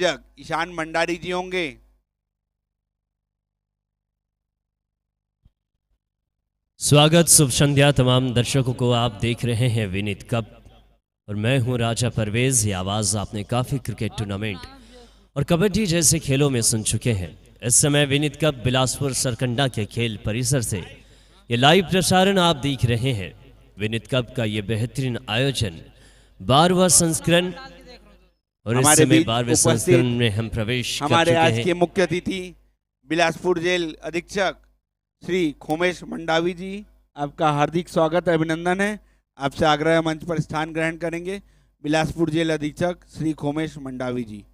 ईशान भंडारी जी होंगे। स्वागत शुभ संध्या तमाम दर्शकों को। आप देख रहे हैं विनीत कप और मैं हूं राजा परवेज। ये आवाज़ आपने काफ़ी क्रिकेट टूर्नामेंट और कबड्डी जैसे खेलों में सुन चुके हैं। इस समय विनीत कप बिलासपुर सरकंडा के खेल परिसर से ये लाइव प्रसारण आप देख रहे हैं। विनीत कप का ये बेहतरीन आयोजन 12वां संस्करण और इस समय 12वें संस्करण में हम प्रवेश कर चुके हैं। हमारे आज के मुख्य अतिथि बिलासपुर जेल अधीक्षक श्री खोमेश मंडावी जी, आपका हार्दिक स्वागत है, अभिनंदन है। आपसे आग्रह मंच पर स्थान ग्रहण करेंगे बिलासपुर जेल अधीक्षक श्री खोमेश मंडावी जी।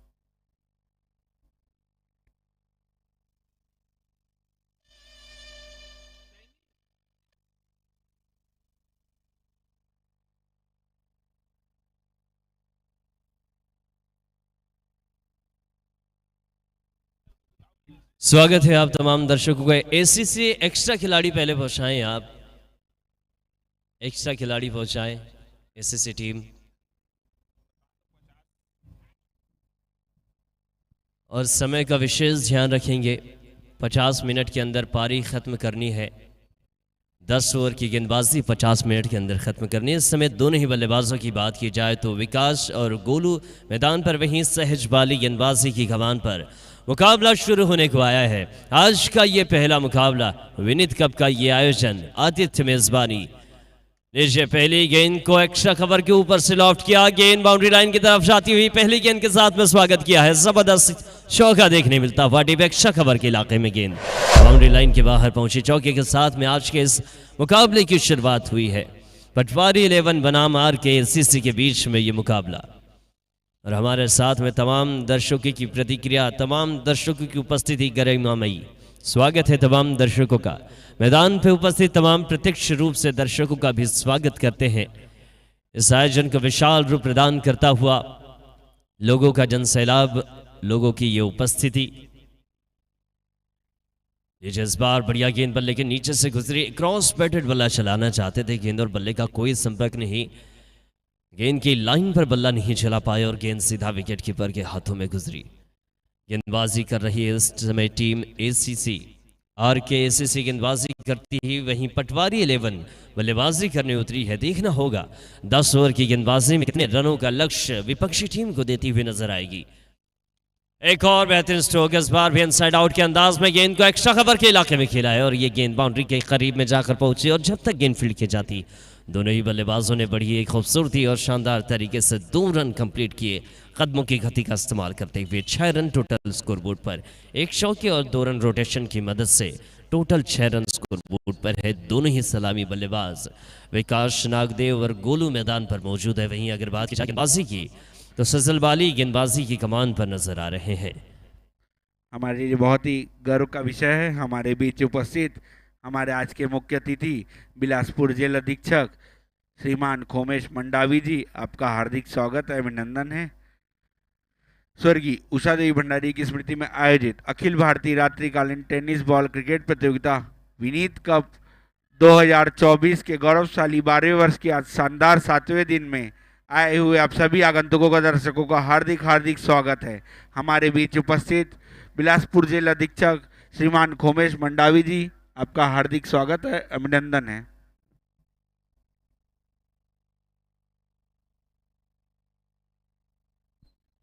स्वागत है आप तमाम दर्शकों का। एसीसी एक्स्ट्रा खिलाड़ी पहले पहुंचाएं, आप एक्स्ट्रा खिलाड़ी पहुंचाएं एसीसी टीम। और समय का विशेष ध्यान रखेंगे, 50 मिनट के अंदर पारी खत्म करनी है। 10 ओवर की गेंदबाजी 50 मिनट के अंदर खत्म करनी है। इस समय दोनों ही बल्लेबाजों की बात की जाए तो विकास और गोलू मैदान पर, वहीं सहज बाली गेंदबाजी की कमान पर। मुकाबला शुरू होने को आया है। आज का ये पहला मुकाबला, विनीत कप का ये आयोजन, आतिथ्य मेजबानी। नीचे पहली गेंद को एक्स्ट्रा कवर के ऊपर से लॉफ्ट किया, गेंद बाउंड्री लाइन की तरफ जाती हुई पहली गेंद के साथ में स्वागत किया है। जबरदस्त चौका देखने मिलता हुआ टीप एक्स्ट्रा कवर के इलाके में गेंद बाउंड्री लाइन के बाहर पहुंची। चौके के साथ में आज के इस मुकाबले की शुरुआत हुई है। पटवारी 11 बनाम RKCC के बीच में ये मुकाबला। और हमारे साथ में तमाम दर्शकों की प्रतिक्रिया, तमाम दर्शकों की उपस्थिति गरिमामयी। स्वागत है तमाम दर्शकों का। मैदान पे उपस्थित तमाम प्रत्यक्ष रूप से दर्शकों का भी स्वागत करते हैं। इस आयोजन को विशाल रूप प्रदान करता हुआ लोगों का जनसैलाब, लोगों की ये उपस्थिति। ये इस बार बढ़िया गेंद बल्ले के नीचे से गुजरी, क्रॉस बैटेड बल्ला चलाना चाहते थे, गेंद और बल्ले का कोई संपर्क नहीं, गेंद की लाइन पर बल्ला नहीं चला पाए और गेंद सीधा विकेट कीपर के हाथों में गुजरी। गेंदबाजी कर रही है इस समय टीम ACC। RKCC गेंदबाजी करती ही वहीं पटवारी 11 बल्लेबाजी करने उतरी है। देखना होगा 10 ओवर की गेंदबाजी में कितने रनों का लक्ष्य विपक्षी टीम को देती हुई नजर आएगी। एक और बेहतरीन स्ट्रोक, इस बार भी इनसाइड आउट के अंदाज में गेंद को एक्स्ट्रा कवर के इलाके में खेला है और ये गेंद बाउंड्री के करीब में जाकर पहुंची। और जब तक गेंद फील्ड की जाती, दोनों ही बल्लेबाजों ने बड़ी एक खूबसूरती और शानदार तरीके से 2 रन कंप्लीट किए। कदमों की गति का इस्तेमाल करते हुए 6 रन टोटल स्कोरबोर्ड पर। 1 चौके और 2 रन रोटेशन की मदद से टोटल 6 रन स्कोरबोर्ड पर है। दोनों ही सलामी बल्लेबाज विकास नागदेव और गोलू मैदान पर मौजूद है। वहीं अगर बात की जाए गेंदबाजी की तो सजल बाली गेंदबाजी की कमान पर नजर आ रहे हैं। हमारे लिए बहुत ही गर्व का विषय है हमारे बीच उपस्थित हमारे आज के मुख्य अतिथि बिलासपुर जेल अधीक्षक श्रीमान खोमेश मंडावी जी, आपका हार्दिक स्वागत है, अभिनंदन है। स्वर्गीय उषा देवी भंडारी की स्मृति में आयोजित अखिल भारतीय रात्रिकालीन टेनिस बॉल क्रिकेट प्रतियोगिता विनीत कप 2024 के गौरवशाली 12वें वर्ष के आज शानदार 7वें दिन में आए हुए आप सभी आगंतुकों का, दर्शकों का हार्दिक हार्दिक स्वागत है। हमारे बीच उपस्थित बिलासपुर जेल अधीक्षक श्रीमान खोमेश मंडावी जी, आपका हार्दिक स्वागत है, अभिनंदन है।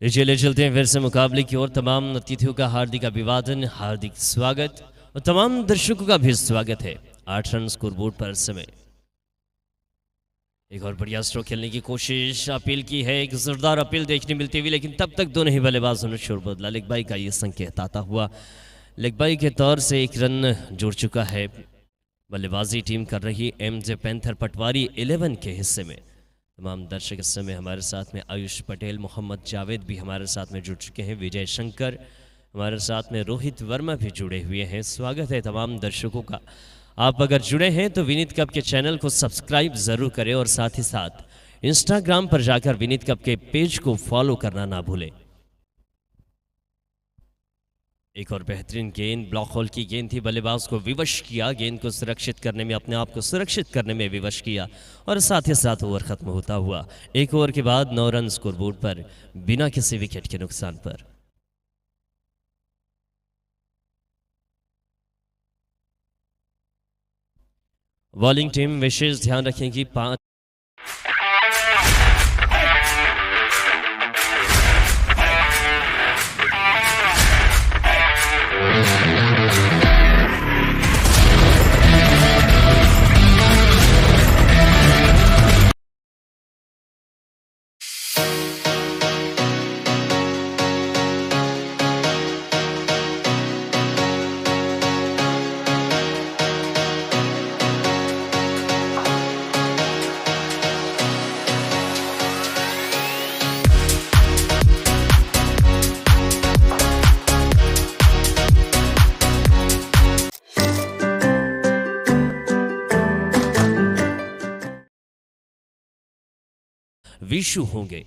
चलिए चलते हैं फिर से मुकाबले की ओर। तमाम अतिथियों का हार्दिक अभिवादन, हार्दिक स्वागत और तमाम दर्शकों का भी स्वागत है। 8 रन स्कोरबोर्ड पर समय। एक और बढ़िया स्ट्रोक खेलने की कोशिश, अपील की है, एक जोरदार अपील देखने मिलती हुई, लेकिन तब तक दोनों ही बल्लेबाजों ने शोर बदला। लेग बाई का ये संकेत आता हुआ लेग बाई के तौर से 1 रन जुड़ चुका है। बल्लेबाजी टीम कर रही MJ पैंथर पटवारी 11 के हिस्से में। तमाम दर्शक इस समय हमारे साथ में आयुष पटेल, मोहम्मद जावेद भी हमारे साथ में जुड़ चुके हैं, विजय शंकर हमारे साथ में, रोहित वर्मा भी जुड़े हुए हैं। स्वागत है तमाम दर्शकों का। आप अगर जुड़े हैं तो विनीत कप के चैनल को सब्सक्राइब ज़रूर करें और साथ ही साथ इंस्टाग्राम पर जाकर विनीत कप के पेज को फॉलो करना ना भूलें। एक और बेहतरीन गेंद, ब्लॉक होल की गेंद थी, बल्लेबाज को विवश किया, गेंद को सुरक्षित करने में, अपने आप को सुरक्षित करने में विवश किया और साथ ही साथ ओवर खत्म होता हुआ 1 ओवर के बाद 9 रन स्कोरबोर्ड पर बिना किसी विकेट के नुकसान पर। बॉलिंग टीम विशेष ध्यान रखें कि 5 विशु होंगे।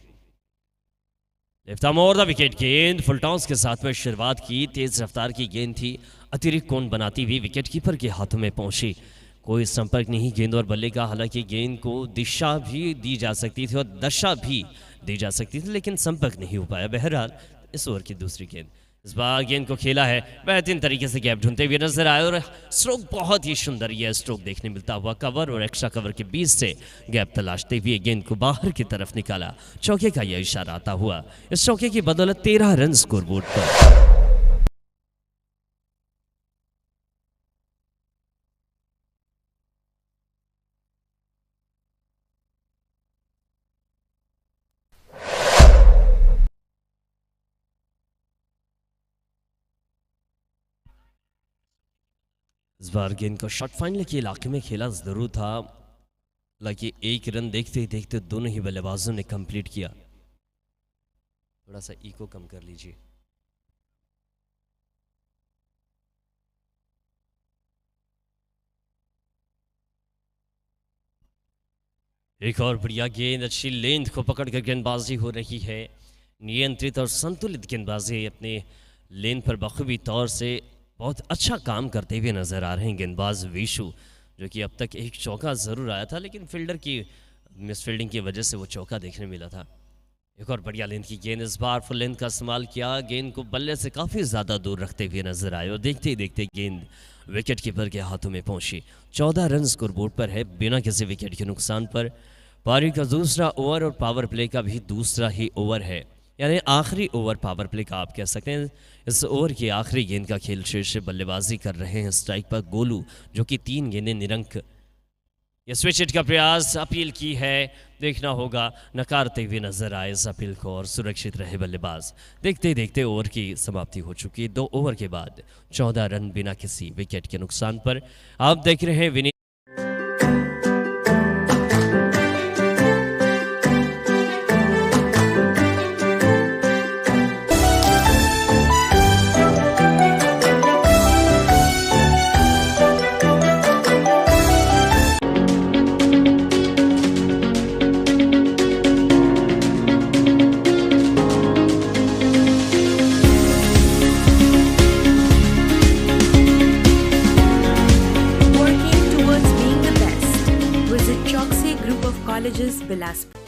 लिफ्ट मोर द विकेट, गेंद फुल टॉस के साथ में शुरुआत की, तेज रफ्तार की गेंद थी, अतिरिक्त कोण बनाती हुई विकेट कीपर के हाथों में पहुंची। कोई संपर्क नहीं गेंद और बल्ले का। हालांकि गेंद को दिशा भी दी जा सकती थी और दशा भी दी जा सकती थी, लेकिन संपर्क नहीं हो पाया। बहरहाल इस ओवर की दूसरी गेंद, इस बार गेंद को खेला है, बेहतरीन तरीके से गैप ढूंढते हुए नजर आए और स्ट्रोक बहुत ही सुंदर यह स्ट्रोक देखने मिलता हुआ। कवर और एक्स्ट्रा कवर के बीच से गैप तलाशते हुए गेंद को बाहर की तरफ निकाला। चौके का यह इशारा आता हुआ। इस चौके की बदौलत 13 रन स्कोरबोर्ड पर। इस बार गेंद को शॉट फाइनल के इलाके में खेला जरूर था, हालांकि एक रन देखते ही देखते दोनों ही बल्लेबाजों ने कंप्लीट किया। थोड़ा सा इको कम कर लीजिए। एक और बढ़िया गेंद, अच्छी लेंथ को पकड़कर गेंदबाजी हो रही है। नियंत्रित और संतुलित गेंदबाजी अपने लेंथ पर बखूबी तौर से बहुत अच्छा काम करते हुए नजर आ रहे हैं गेंदबाज विशु, जो कि अब तक एक चौका ज़रूर आया था, लेकिन फील्डर की मिसफील्डिंग की वजह से वो चौका देखने मिला था। एक और बढ़िया लेंथ की गेंद, इस बार फुल लेंथ का इस्तेमाल किया, गेंद को बल्ले से काफ़ी ज़्यादा दूर रखते हुए नजर आए और देखते ही देखते गेंद विकेट कीपर के हाथों में पहुंची। 14 रन स्कोरबोर्ड पर है बिना किसी विकेट के नुकसान पर। पारी का दूसरा ओवर और पावर प्ले का भी दूसरा ही ओवर है, यानी आखिरी ओवर पावर प्ले का आप कह सकते हैं। इस ओवर की आखिरी गेंद का खेल शीर्ष बल्लेबाजी कर रहे हैं स्ट्राइक पर गोलू, जो कि 3 गेंदें निरंक। ये स्विच हिट का प्रयास, अपील की है, देखना होगा, नकारते हुए नजर आए इस अपील को और सुरक्षित रहे बल्लेबाज। देखते ही देखते ओवर की समाप्ति हो चुकी है। 2 ओवर के बाद 14 रन बिना किसी विकेट के नुकसान पर। आप देख रहे हैं Vineet.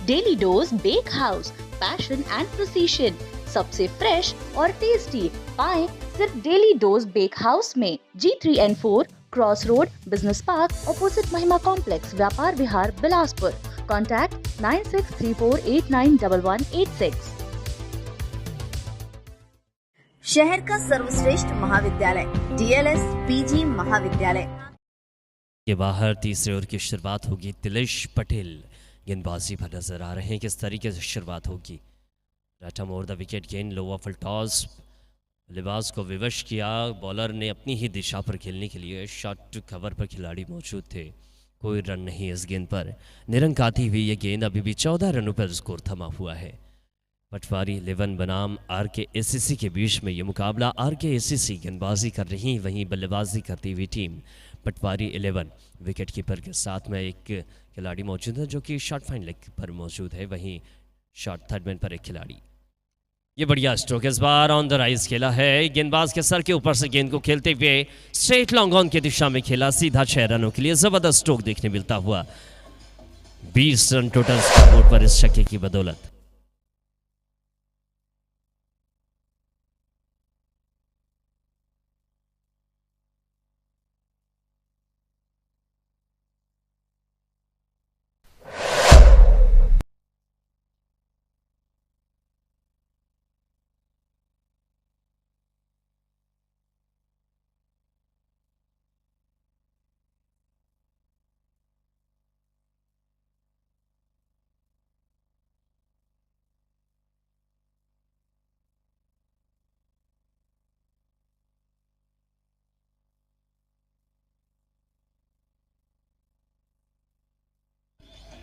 Daily dose bake house, passion and precision, सबसे फ्रेश और टेस्टी पाएं सिर्फ डेली डोज बेक हाउस में। G3N4 cross road, business park, opposite Mahima complex, Vyapar Vihar, Bilaspur. Contact 9634891186। शहर का सर्वश्रेष्ठ महाविद्यालय DLS PG महाविद्यालय के बाहर तीसरे ओवर की शुरुआत होगी। तिलेश पटेल गेंदबाजी पर नजर आ रहे हैं, किस तरीके से शुरुआत होगी। राटा मोर द विकेट, गेंद लोअर फुल टॉस, बल्लेबाज को विवश किया। बॉलर ने अपनी ही दिशा पर खेलने के लिए शॉट कवर पर खिलाड़ी मौजूद थे। कोई रन नहीं इस गेंद पर। निरंक आती हुई ये गेंद अभी भी 14 रनों पर स्कोर थमा हुआ है। पटवारी 11 बनाम RKACC के बीच में ये मुकाबला। RKACC गेंदबाजी कर रही, वहीं बल्लेबाजी करती हुई टीम पटवारी 11। विकेट कीपर के साथ में एक खिलाड़ी मौजूद है जो कि शॉट फाइन लेग पर मौजूद है, वहीं शॉट थर्ड मैन पर एक खिलाड़ी। ये बढ़िया स्ट्रोक इस बार ऑन द राइज खेला है। गेंदबाज के सर के ऊपर से गेंद को खेलते हुए स्ट्रेट लॉन्ग ऑन की दिशा में खेला, सीधा 6 रनों के लिए जबरदस्त स्ट्रोक देखने मिलता हुआ। 20 रन टोटल स्कोरबोर्ड पर इस छक्के की बदौलत।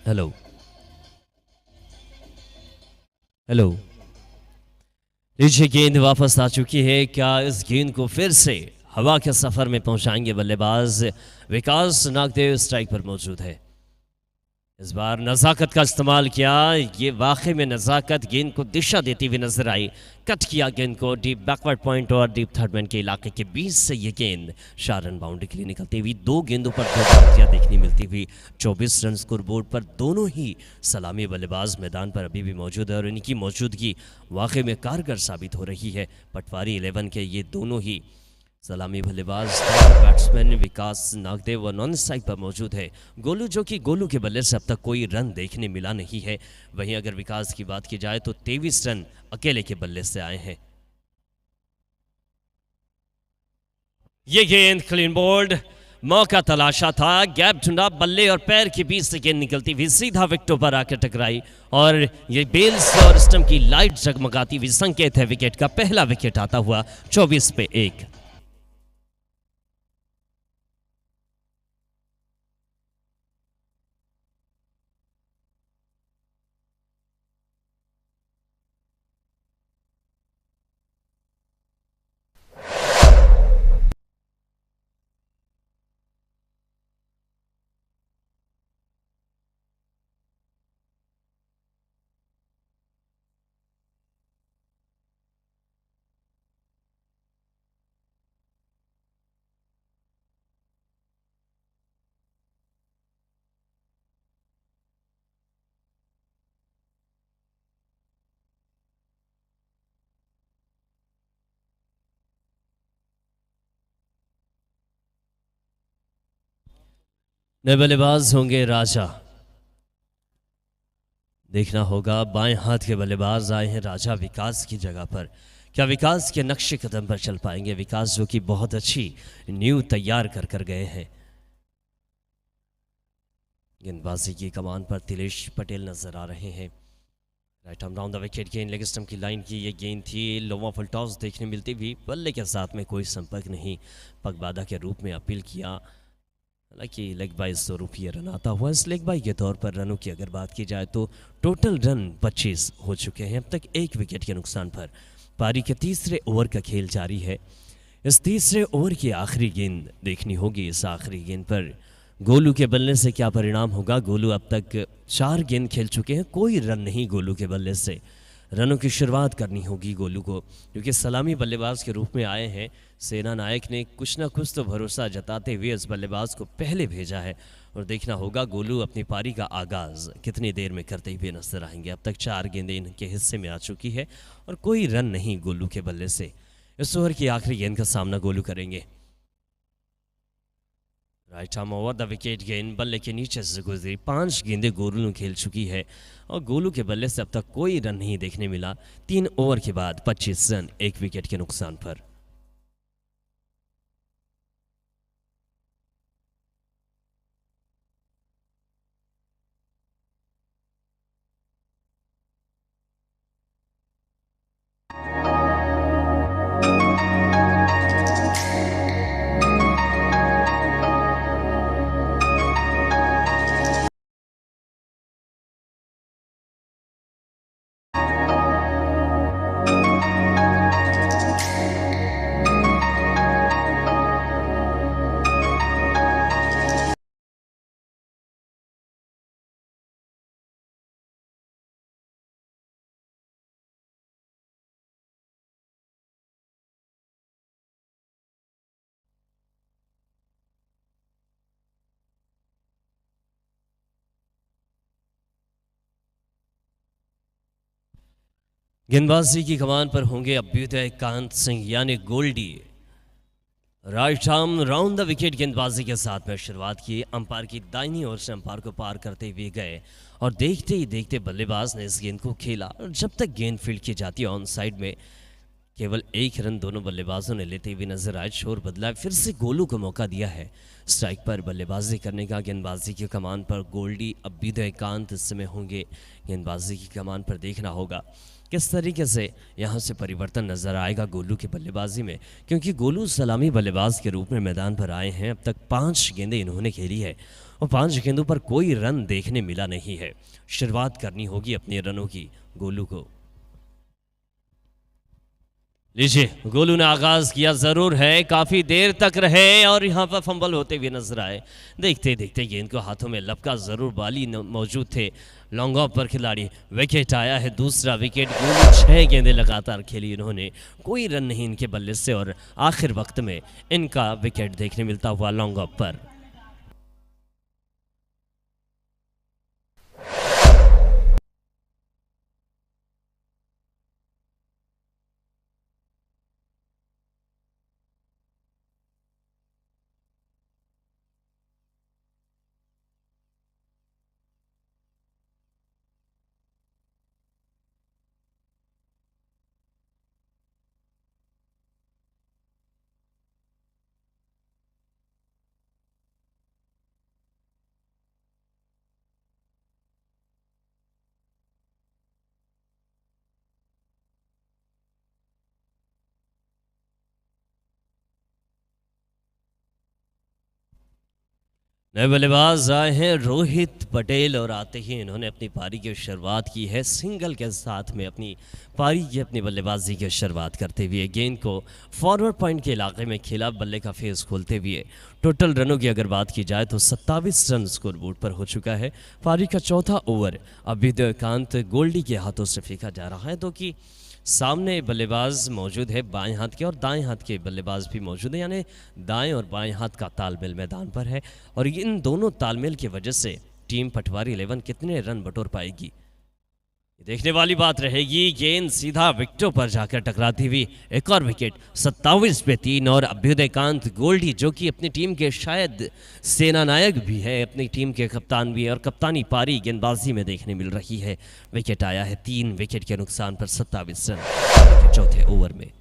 Hello hello. लीजिए गेंद वापस आ चुकी है। क्या इस गेंद को फिर से हवा के सफर में पहुंचाएंगे बल्लेबाज विकास नागदेव? स्ट्राइक पर मौजूद है। इस बार नज़ाकत का इस्तेमाल किया। ये वाकई में नज़ाकत गेंद को दिशा देती हुई नजर आई। कट किया गेंद को डीप बैकवर्ड पॉइंट और डीप थर्ड मैन के इलाके के बीच से ये गेंद 4 रन बाउंड्री के लिए निकलती हुई 2 गेंदों पर 2 विकेटियां देखने मिलती हुई 24 रन स्कोर बोर्ड पर। दोनों ही सलामी बल्लेबाज मैदान पर अभी भी मौजूद है और इनकी मौजूदगी वाकई में कारगर साबित हो रही है। पटवारी 11 के ये दोनों ही सलामी बल्लेबाज बैट्समैन विकास नागदेव और नॉन स्ट्राइक पर मौजूद है गोलू, जो कि गोलू के बल्ले से अब तक कोई रन देखने मिला नहीं है। वहीं अगर विकास की बात की जाए तो 23 रन अकेले के बल्ले से आए हैं। ये गेंद क्लीन बोल्ड, मौका तलाशा था, गैप ढूंढा, बल्ले और पैर के बीच से गेंद निकलती हुई सीधा विकेटों पर आकर टकराई और ये बेल्स और स्टंप की लाइट जगमगाती हुई संकेत है विकेट का। पहला विकेट आता हुआ 24 पे 1। नए बल्लेबाज होंगे राजा। देखना होगा बाएं हाथ के बल्लेबाज आए हैं राजा विकास की जगह पर। क्या विकास के नक्शे कदम पर चल पाएंगे? विकास जो कि बहुत अच्छी न्यू तैयार कर गए हैं। गेंदबाजी की कमान पर तिलेश पटेल नजर आ रहे हैं। Right arm down the wicket गेंद लेग स्टंप की लाइन की ये गेंद थी। लोअर फुल टॉस देखने मिलती हुई, बल्ले के साथ में कोई संपर्क नहीं, पगबाधा के रूप में अपील किया। हालांकि लेग बाई स्वरूप ये रन आता हुआ। इस लेग बाई के तौर पर रनों की अगर बात की जाए तो टोटल रन 25 हो चुके हैं अब तक 1 विकेट के नुकसान पर। पारी के तीसरे ओवर का खेल जारी है। इस तीसरे ओवर की आखिरी गेंद देखनी होगी। इस आखिरी गेंद पर गोलू के बल्ले से क्या परिणाम होगा? गोलू अब तक 4 गेंद खेल चुके हैं, कोई रन नहीं गोलू के बल्ले से। रनों की शुरुआत करनी होगी गोलू को, क्योंकि सलामी बल्लेबाज के रूप में आए हैं। सेना नायक ने कुछ ना कुछ तो भरोसा जताते हुए इस बल्लेबाज को पहले भेजा है और देखना होगा गोलू अपनी पारी का आगाज़ कितनी देर में करते हुए नजर आएंगे। अब तक 4 गेंदें इनके हिस्से में आ चुकी है और कोई रन नहीं गोलू के बल्ले से। इस ओवर की आखिरी गेंद का सामना गोलू करेंगे। Right arm over the wicket गेंद बल्ले के नीचे से गुजरी। 5 गेंदें गोलू ने खेल चुकी है और गोलू के बल्ले से अब तक कोई रन नहीं देखने मिला। 3 ओवर के बाद 25 रन 1 विकेट के नुकसान पर। गेंदबाजी की कमान पर होंगे अभ्युदय कांत सिंह यानी Goldy. Right arm round the wicket गेंदबाजी के साथ में शुरुआत की। अंपायर की दाहिनी ओर से अंपायर को पार करते हुए गए और देखते ही देखते बल्लेबाज ने इस गेंद को खेला और जब तक गेंद फील्ड की जाती है ऑन साइड में केवल 1 रन दोनों बल्लेबाजों ने लेते हुए नजर आए। शोर बदला, फिर से गोलू को मौका दिया है स्ट्राइक पर बल्लेबाजी करने का। गेंदबाजी की कमान पर गोल्डी अभ्युदय कांत इस समय होंगे गेंदबाजी की कमान पर। देखना होगा किस तरीके से यहाँ से परिवर्तन नज़र आएगा गोलू की बल्लेबाजी में, क्योंकि गोलू सलामी बल्लेबाज के रूप में मैदान पर आए हैं। अब तक 5 गेंदें इन्होंने खेली है और 5 गेंदों पर कोई रन देखने मिला नहीं है। शुरुआत करनी होगी अपने रनों की गोलू को। लीजिए, गोलू ने आगाज किया जरूर है, काफी देर तक रहे और यहाँ पर फंबल होते हुए नजर आए। देखते देखते गेंद को हाथों में लपका जरूर बाली मौजूद थे। लॉन्ग ऑफ पर खिलाड़ी, विकेट आया है, दूसरा विकेट। गोलू 6 गेंदें लगातार खेली इन्होंने, कोई रन नहीं इनके बल्ले से और आखिर वक्त में इनका विकेट देखने मिलता हुआ लॉन्ग ऑफ पर। नए बल्लेबाज आए हैं रोहित पटेल और आते ही इन्होंने अपनी पारी की शुरुआत की है सिंगल के साथ में। अपनी पारी की अपनी बल्लेबाजी की शुरुआत करते हुए गेंद को फॉरवर्ड पॉइंट के इलाके में खेला, बल्ले का फेस खोलते हुए। टोटल रनों की अगर बात की जाए तो 27 रन स्कोर बोर्ड पर हो चुका है। पारी का चौथा ओवर अभ्युदयकांत गोल्डी के हाथों से फेंका जा रहा है, तो कि सामने बल्लेबाज मौजूद है बाएं हाथ के और दाएं हाथ के बल्लेबाज भी मौजूद है, यानी दाएं और बाएं हाथ का तालमेल मैदान पर है। और इन दोनों तालमेल की वजह से टीम पटवारी 11 कितने रन बटोर पाएगी, देखने वाली बात रहेगी। गेंद सीधा विकेटों पर जाकर टकराती हुई एक और विकेट, 27 पे 3। और अभ्युदयकांत गोल्डी जो कि अपनी टीम के शायद सेना नायक भी है, अपनी टीम के कप्तान भी है और कप्तानी पारी गेंदबाजी में देखने मिल रही है। विकेट आया है 3 विकेट के नुकसान पर 27 रन चौथे ओवर में।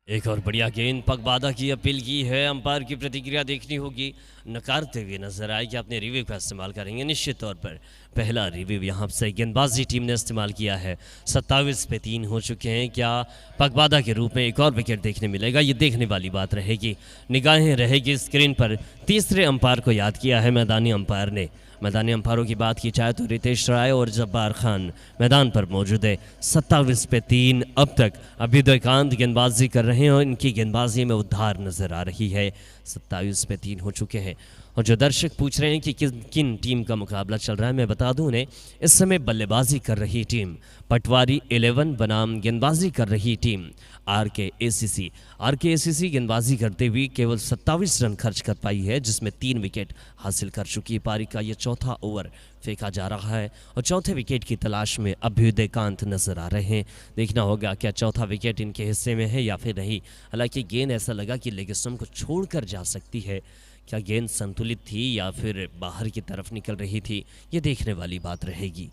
एक और बढ़िया गेंद, पगबाधा की अपील की है, अंपायर की प्रतिक्रिया देखनी होगी। नकारते हुए नजर आए कि अपने रिव्यू का इस्तेमाल करेंगे। निश्चित तौर पर पहला रिव्यू यहाँ से गेंदबाजी टीम ने इस्तेमाल किया है। 27 पे 3 हो चुके हैं। क्या पगबाधा के रूप में एक और विकेट देखने मिलेगा, ये देखने वाली बात रहेगी। निगाहें रहेगी स्क्रीन पर। तीसरे अंपायर को याद किया है मैदानी अंपायर ने। मैदानी अंपायरों की बात की जाए तो रितेश राय और जब्बार खान मैदान पर मौजूद है। 27 पे 3 अब तक अभ्युदयकांत गेंदबाजी कर रहे हैं और इनकी गेंदबाजी में उद्धार नजर आ रही है। 27 पे 3 हो चुके हैं। और जो दर्शक पूछ रहे हैं कि किन टीम का मुकाबला चल रहा है, मैं बता दूं उन्हें, इस समय बल्लेबाजी कर रही टीम पटवारी 11 बनाम गेंदबाजी कर रही टीम आरके एसीसी गेंदबाजी करते हुए केवल 27 रन खर्च कर पाई है, जिसमें 3 विकेट हासिल कर चुकी है। पारी का ये चौथा ओवर फेंका जा रहा है और चौथे विकेट की तलाश में अभ्युदयकांत नजर आ रहे हैं। देखना होगा क्या चौथा विकेट इनके हिस्से में है या फिर नहीं। हालांकि गेंद ऐसा लगा कि लेग स्टंप को छोड़कर जा सकती है। क्या गेंद संतुलित थी या फिर बाहर की तरफ निकल रही थी, ये देखने वाली बात रहेगी।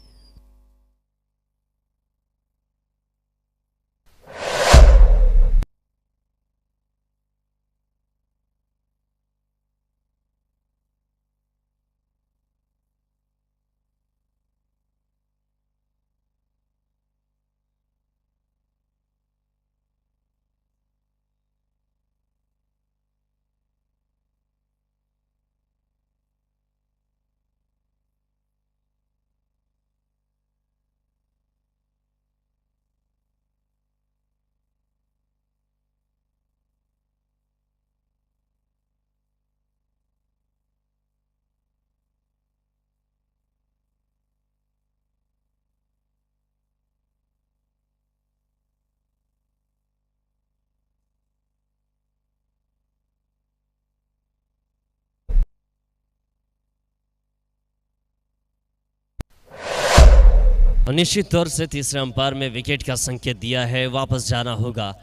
और निश्चित तौर से तीसरे अंपायर में विकेट का संकेत दिया है, वापस जाना होगा।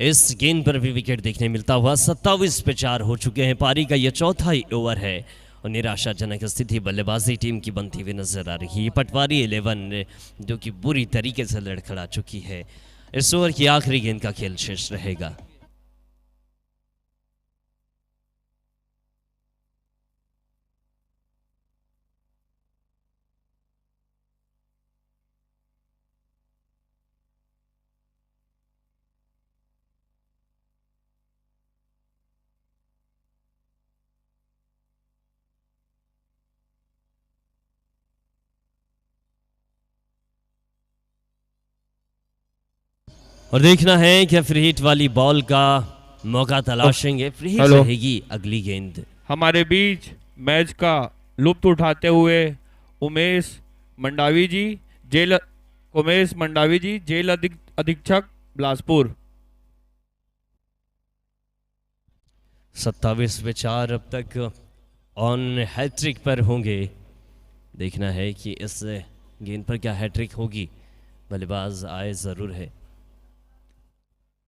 इस गेंद पर भी विकेट देखने मिलता हुआ 27 पे 4 हो चुके हैं। पारी का यह चौथा ही ओवर है और निराशाजनक स्थिति बल्लेबाजी टीम की बनती हुई नजर आ रही है। पटवारी 11 जो कि बुरी तरीके से लड़खड़ा चुकी है। इस ओवर की आखिरी गेंद का खेल शेष रहेगा। और देखना है कि फ्री हिट वाली बॉल का मौका तलाशेंगे। फ्री हिट रहेगी अगली गेंद। हमारे बीच मैच का लुत्फ उठाते हुए उमेश मंडावी जी, जेल अधीक्षक बिलासपुर। 27 पे 4 अब तक ऑन हैट्रिक पर होंगे। देखना है कि इस गेंद पर क्या हैट्रिक होगी। बल्लेबाज आए ज़रूर है।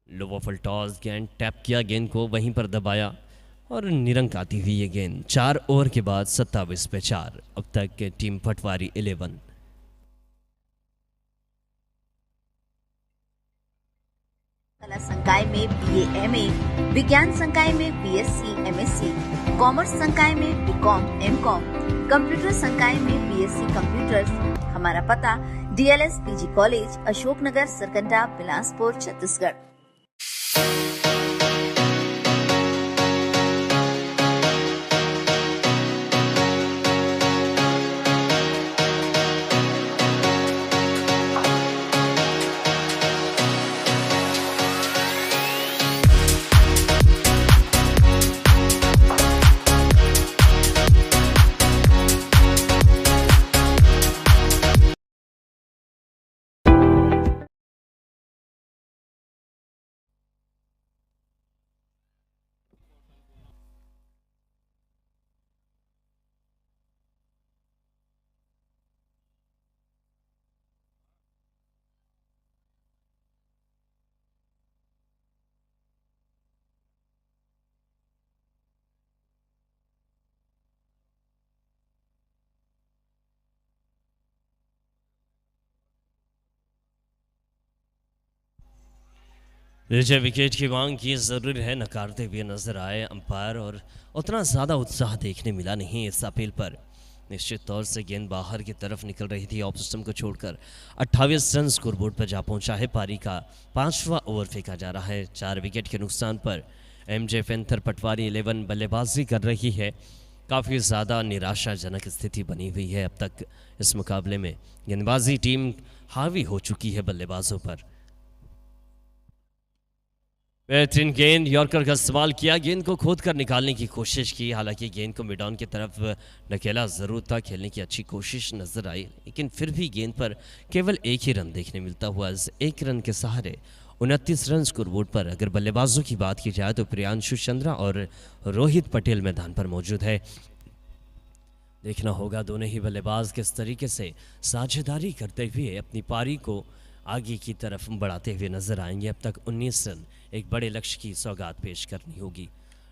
लो वॉफल टॉस, गेंद टैप किया, गेंद को वहीं पर दबाया और निरंक आती हुई ये गेंद। 4 ओवर के बाद 27 पे 4 अब तक टीम पटवारी 11। कला संकाय में BA MA, विज्ञान संकाय में BSc MSc, कॉमर्स संकाय में BCom MCom, कंप्यूटर संकाय में BSc कंप्यूटर्स। हमारा पता DLS PG college, Ashoknagar, Sarkanda, Bilaspur, Chhattisgarh. Vijay wicket की मांग की जरूर है, नकारते हुए नजर आए अंपायर और उतना ज़्यादा उत्साह देखने मिला नहीं इस अपील पर। निश्चित तौर से गेंद बाहर की तरफ निकल रही थी। ऑफ सिस्टम को छोड़कर 28 रन स्कोरबोर्ड पर जा पहुंचा है। पारी का 5वां ओवर फेंका जा रहा है। 4 विकेट के नुकसान पर MJ पेंथर पटवारी 11 बल्लेबाजी कर रही है। काफ़ी ज़्यादा निराशाजनक स्थिति बनी हुई है। अब तक इस मुकाबले में गेंदबाजी टीम हावी हो चुकी है बल्लेबाजों पर। बेहतरीन गेंद, यॉर्कर का इस्तेमाल किया, गेंद को खोद कर निकालने की कोशिश की। हालांकि गेंद को मिड ऑन की तरफ ढकेला ज़रूर था, खेलने की अच्छी कोशिश नज़र आई, लेकिन फिर भी गेंद पर केवल एक ही रन देखने मिलता हुआ। इस एक रन के सहारे 29 रन स्कोरबोर्ड पर। अगर बल्लेबाजों की बात की जाए तो प्रियांशु चंद्रा और रोहित पटेल मैदान पर मौजूद है। देखना होगा दोनों ही बल्लेबाज किस तरीके से साझेदारी करते हुए अपनी पारी को आगे की तरफ बढ़ाते हुए नजर आएंगे। अब तक 19 रन एक बड़े लक्ष्य की सौगात पेश करनी होगी।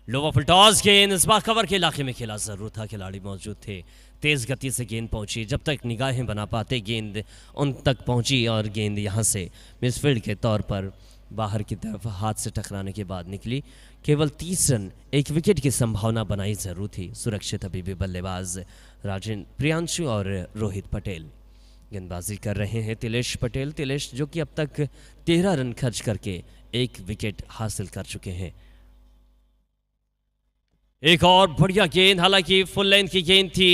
लो ऑफ टॉस, गेंद इस बार कवर के इलाके में खेला जरूर था, खिलाड़ी मौजूद थे। तेज गति से गेंद पहुंची, जब तक निगाहें बना पाते गेंद उन तक पहुंची और गेंद यहां से मिसफील्ड के तौर पर बाहर की तरफ हाथ से टकराने के बाद निकली। केवल 30 रन एक विकेट की संभावना बनाई जरूर थी। सुरक्षित अभी भी बल्लेबाज राजेंद्र, प्रियांशु और रोहित पटेल गेंदबाजी कर रहे हैं। तिलेश पटेल, तिलेश जो कि अब तक 13 रन खर्च करके एक विकेट हासिल कर चुके हैं। एक और बढ़िया गेंद, हालांकि फुल लेंथ की गेंद थी।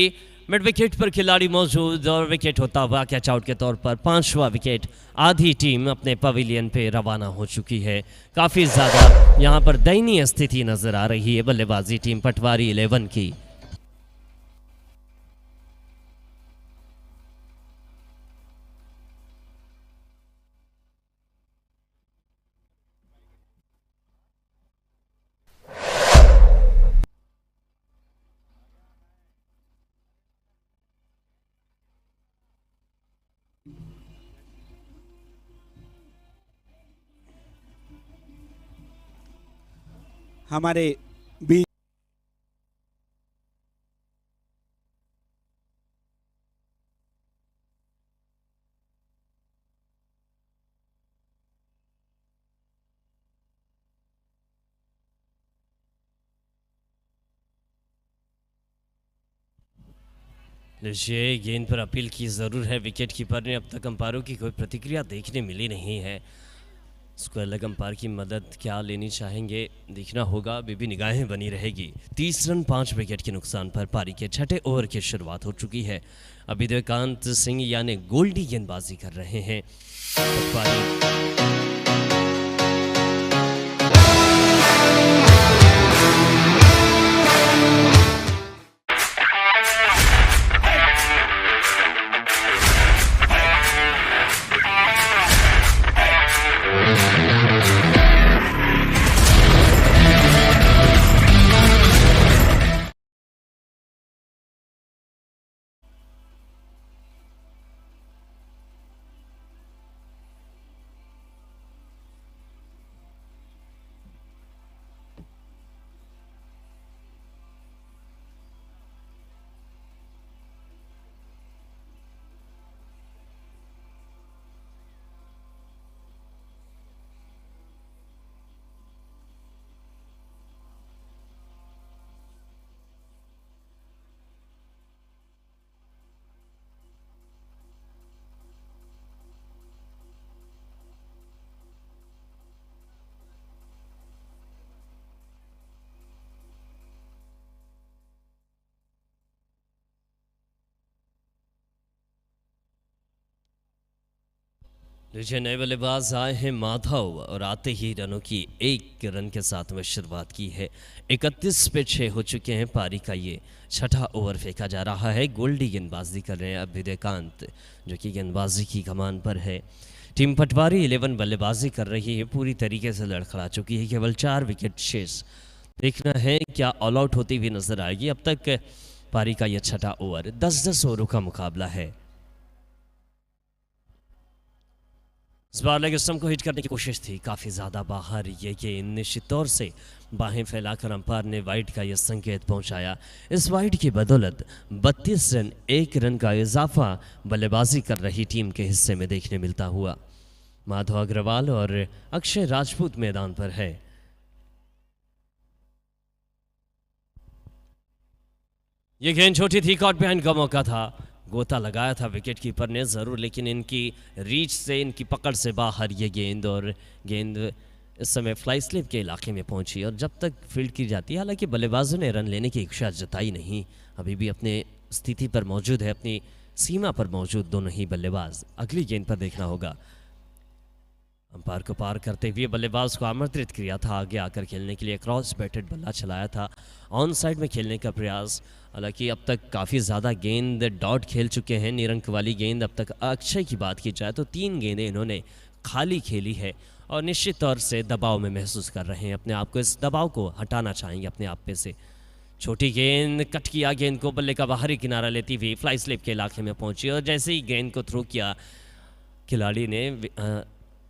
मिड विकेट पर खिलाड़ी मौजूद और विकेट होता हुआ कैच आउट के तौर पर 5वां विकेट। आधी टीम अपने पवेलियन पे रवाना हो चुकी है। काफ़ी ज़्यादा यहाँ पर दयनीय स्थिति नज़र आ रही है बल्लेबाजी टीम पटवारी 11 की। हमारे बीच लीजिए, गेंद पर अपील की ज़रूर है विकेट कीपर ने। अब तक अंपायरों की कोई प्रतिक्रिया देखने मिली नहीं है। इसको अलग अंपायर की मदद क्या लेनी चाहेंगे देखना होगा, अभी भी निगाहें बनी रहेगी। 30 रन 5 विकेट के नुकसान पर पारी के छठे ओवर की शुरुआत हो चुकी है। अभी देवकांत सिंह यानी गोल्डी गेंदबाजी कर रहे हैं। पारी लीजिए, नए बल्लेबाज आए हैं माधव और आते ही रनों की 1 रन के साथ में शुरुआत की है। 31 पे 6 हो चुके हैं। पारी का ये छठा ओवर फेंका जा रहा है। गोल्डी गेंदबाजी कर रहे हैं अब विजयकांत, जो कि गेंदबाजी की कमान पर है। टीम पटवारी 11 बल्लेबाजी कर रही है, पूरी तरीके से लड़खड़ा चुकी है। केवल 4 विकेट शेष। देखना है क्या ऑल आउट होती हुई नजर आएगी। अब तक पारी का यह छठा ओवर 10-10 ओवरों का मुकाबला है। इस बार लेग स्टंप को हिट करने की कोशिश थी, काफ़ी ज़्यादा बाहर ये गेंद। निश्चित तौर से बाहें फैलाकर अंपायर ने वाइड का यह संकेत पहुंचाया। इस वाइड की बदौलत 32 रन 1 रन का इजाफा बल्लेबाजी कर रही टीम के हिस्से में देखने मिलता हुआ। माधव अग्रवाल और अक्षय राजपूत मैदान पर है। ये गेंद छोटी थी, कॉट बिहाइंड का मौका था। गोता लगाया था विकेट कीपर ने ज़रूर, लेकिन इनकी रीच से, इनकी पकड़ से बाहर ये गेंद, और गेंद इस समय फ्लाई स्लिप के इलाके में पहुंची और जब तक फील्ड की जाती है। हालांकि बल्लेबाजों ने रन लेने की इच्छा जताई नहीं, अभी भी अपने स्थिति पर मौजूद है, अपनी सीमा पर मौजूद दोनों ही बल्लेबाज। अगली गेंद पर देखना होगा। अंपायर को पार करते हुए बल्लेबाज को आमंत्रित किया था आगे आकर खेलने के लिए। क्रॉस बैटेड बल्ला चलाया था, ऑन साइड में खेलने का प्रयास। हालांकि अब तक काफ़ी ज़्यादा गेंद डॉट खेल चुके हैं, निरंक वाली गेंद। अब तक अक्षय की बात की जाए तो 3 गेंदें इन्होंने खाली खेली है और निश्चित तौर से दबाव में महसूस कर रहे हैं अपने आप को। इस दबाव को हटाना चाहेंगे अपने आप पे से। छोटी गेंद कट किया, गेंद को बल्ले का बाहरी किनारा लेती हुई फ्लाई स्लिप के इलाके में पहुंची और जैसे ही गेंद को थ्रो किया, खिलाड़ी ने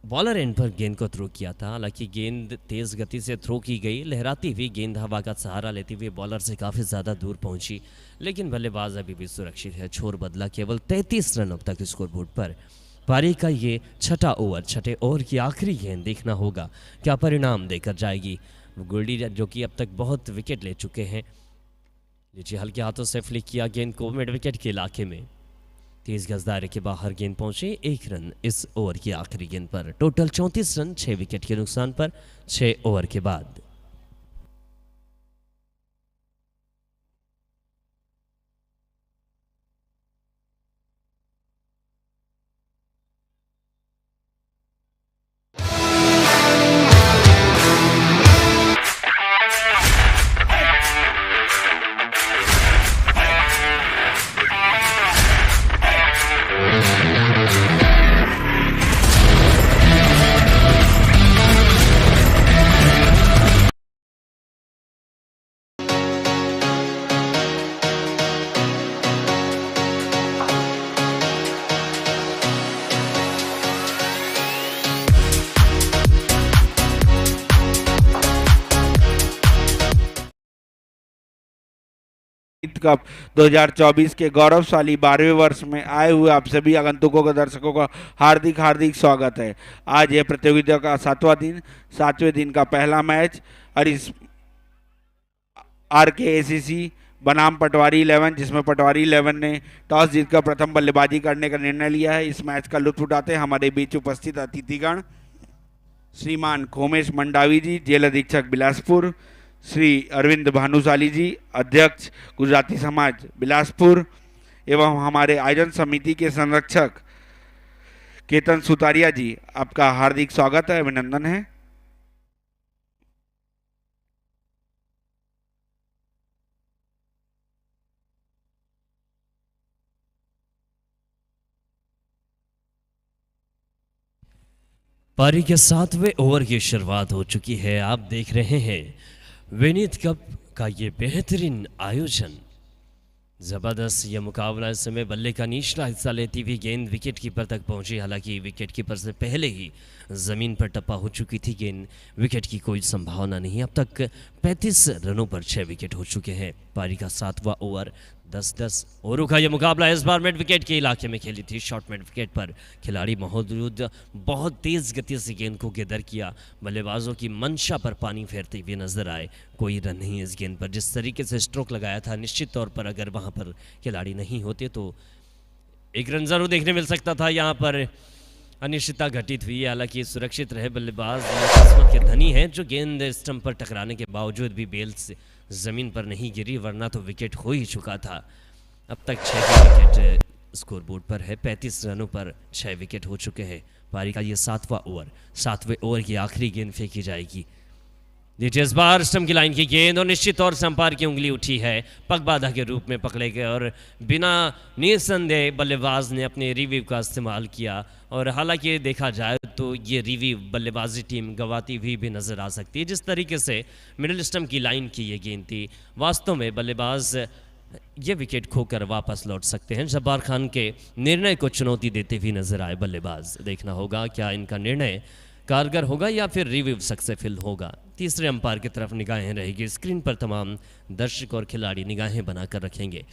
बॉलर एंड पर गेंद को थ्रो किया था। हालांकि गेंद तेज़ गति से थ्रो की गई, लहराती हुई गेंद हवा का सहारा लेते हुए बॉलर से काफ़ी ज़्यादा दूर पहुंची, लेकिन बल्लेबाज अभी भी सुरक्षित है। छोर बदला, केवल 33 रन अब तक स्कोर बोर्ड पर। पारी का ये छठा ओवर, छठे ओवर की आखिरी गेंद। देखना होगा क्या परिणाम देकर जाएगी। गोल्डी जो कि अब तक बहुत विकेट ले चुके हैं, नीचे हल्के हाथों से फ्लिक किया गेंद को मिड विकेट के इलाके में। 30 गज दायरे के बाहर गेंद पहुंचे। 1 रन इस ओवर की आखिरी गेंद पर। टोटल 34 रन 6 विकेट के नुकसान पर 6 ओवर के बाद। कप 2024 के गौरवशाली 12वें वर्ष में आए हुए आप सभी आगंतुकों का दर्शकों का हार्दिक हार्दिक स्वागत है। आज यह प्रतियोगिता का 7वें दिन का पहला मैच और इस RKACC बनाम पटवारी 11, जिसमें पटवारी 11 ने टॉस जीतकर प्रथम बल्लेबाजी करने का निर्णय लिया है। इस मैच का लुत्फ उठाते हमारे बीच उपस्थित अतिथिगण श्रीमान खोमेश मंडावी जी, जेल अधीक्षक बिलासपुर, श्री अरविंद भानुशाली जी, अध्यक्ष गुजराती समाज बिलासपुर, एवं हमारे आयोजन समिति के संरक्षक केतन सुतारिया जी, आपका हार्दिक स्वागत है, अभिनंदन है। पारी के 7वें ओवर की शुरुआत हो चुकी है। आप देख रहे हैं विनीत कप का ये बेहतरीन आयोजन। जबरदस्त यह मुकाबला। इस समय बल्ले का निचला हिस्सा लेती हुई गेंद विकेट कीपर तक पहुंची। हालांकि विकेट कीपर से पहले ही ज़मीन पर टप्पा हो चुकी थी गेंद। विकेट की कोई संभावना नहीं। अब तक 35 रनों पर 6 विकेट हो चुके हैं। पारी का 7वां ओवर 10-10 ओवरों का यह मुकाबला इस बार मिड विकेट के इलाके में खेली थी। शॉर्ट मिड विकेट पर खिलाड़ी मौजूद बहुत तेज़ गति से गेंद को गेदर किया। बल्लेबाजों की मंशा पर पानी फेरते हुए नजर आए। कोई रन नहीं इस गेंद पर। जिस तरीके से स्ट्रोक लगाया था, निश्चित तौर पर अगर वहां पर खिलाड़ी नहीं होते तो एक रन जरूर देखने मिल सकता था। यहाँ पर अनिश्चितता घटित हुई। हालांकि सुरक्षित रहे बल्लेबाज, किस्मत के धनी हैं जो गेंद स्टंप पर टकराने के बावजूद भी बेल से ज़मीन पर नहीं गिरी, वरना तो विकेट हो ही चुका था। अब तक 6 विकेट स्कोरबोर्ड पर है। 35 रनों पर 6 विकेट हो चुके हैं। पारी का ये 7वां ओवर, 7वें ओवर की आखिरी गेंद फेंकी जाएगी। देखिए इस बार स्टंप की लाइन की गेंद और निश्चित तौर से अंपायर की उंगली उठी है। पगबाधा के रूप में पकड़े गए और बिना निसंदेह बल्लेबाज ने अपने रिव्यू का इस्तेमाल किया। और हालांकि देखा जाए तो ये रिव्यू बल्लेबाजी टीम गंवाती हुई भी नज़र आ सकती है। जिस तरीके से मिडिल स्टंप की लाइन की ये गेंद थी, वास्तव में बल्लेबाज ये विकेट खोकर वापस लौट सकते हैं। जब्बार खान के निर्णय को चुनौती देते हुए नजर आए बल्लेबाज। देखना होगा क्या इनका निर्णय कारगर होगा या फिर रिव्यू सक्सेसफुल होगा। तीसरे अंपायर की तरफ निगाहें रहेगी। स्क्रीन पर तमाम दर्शक और खिलाड़ी निगाहें बनाकर रखेंगे।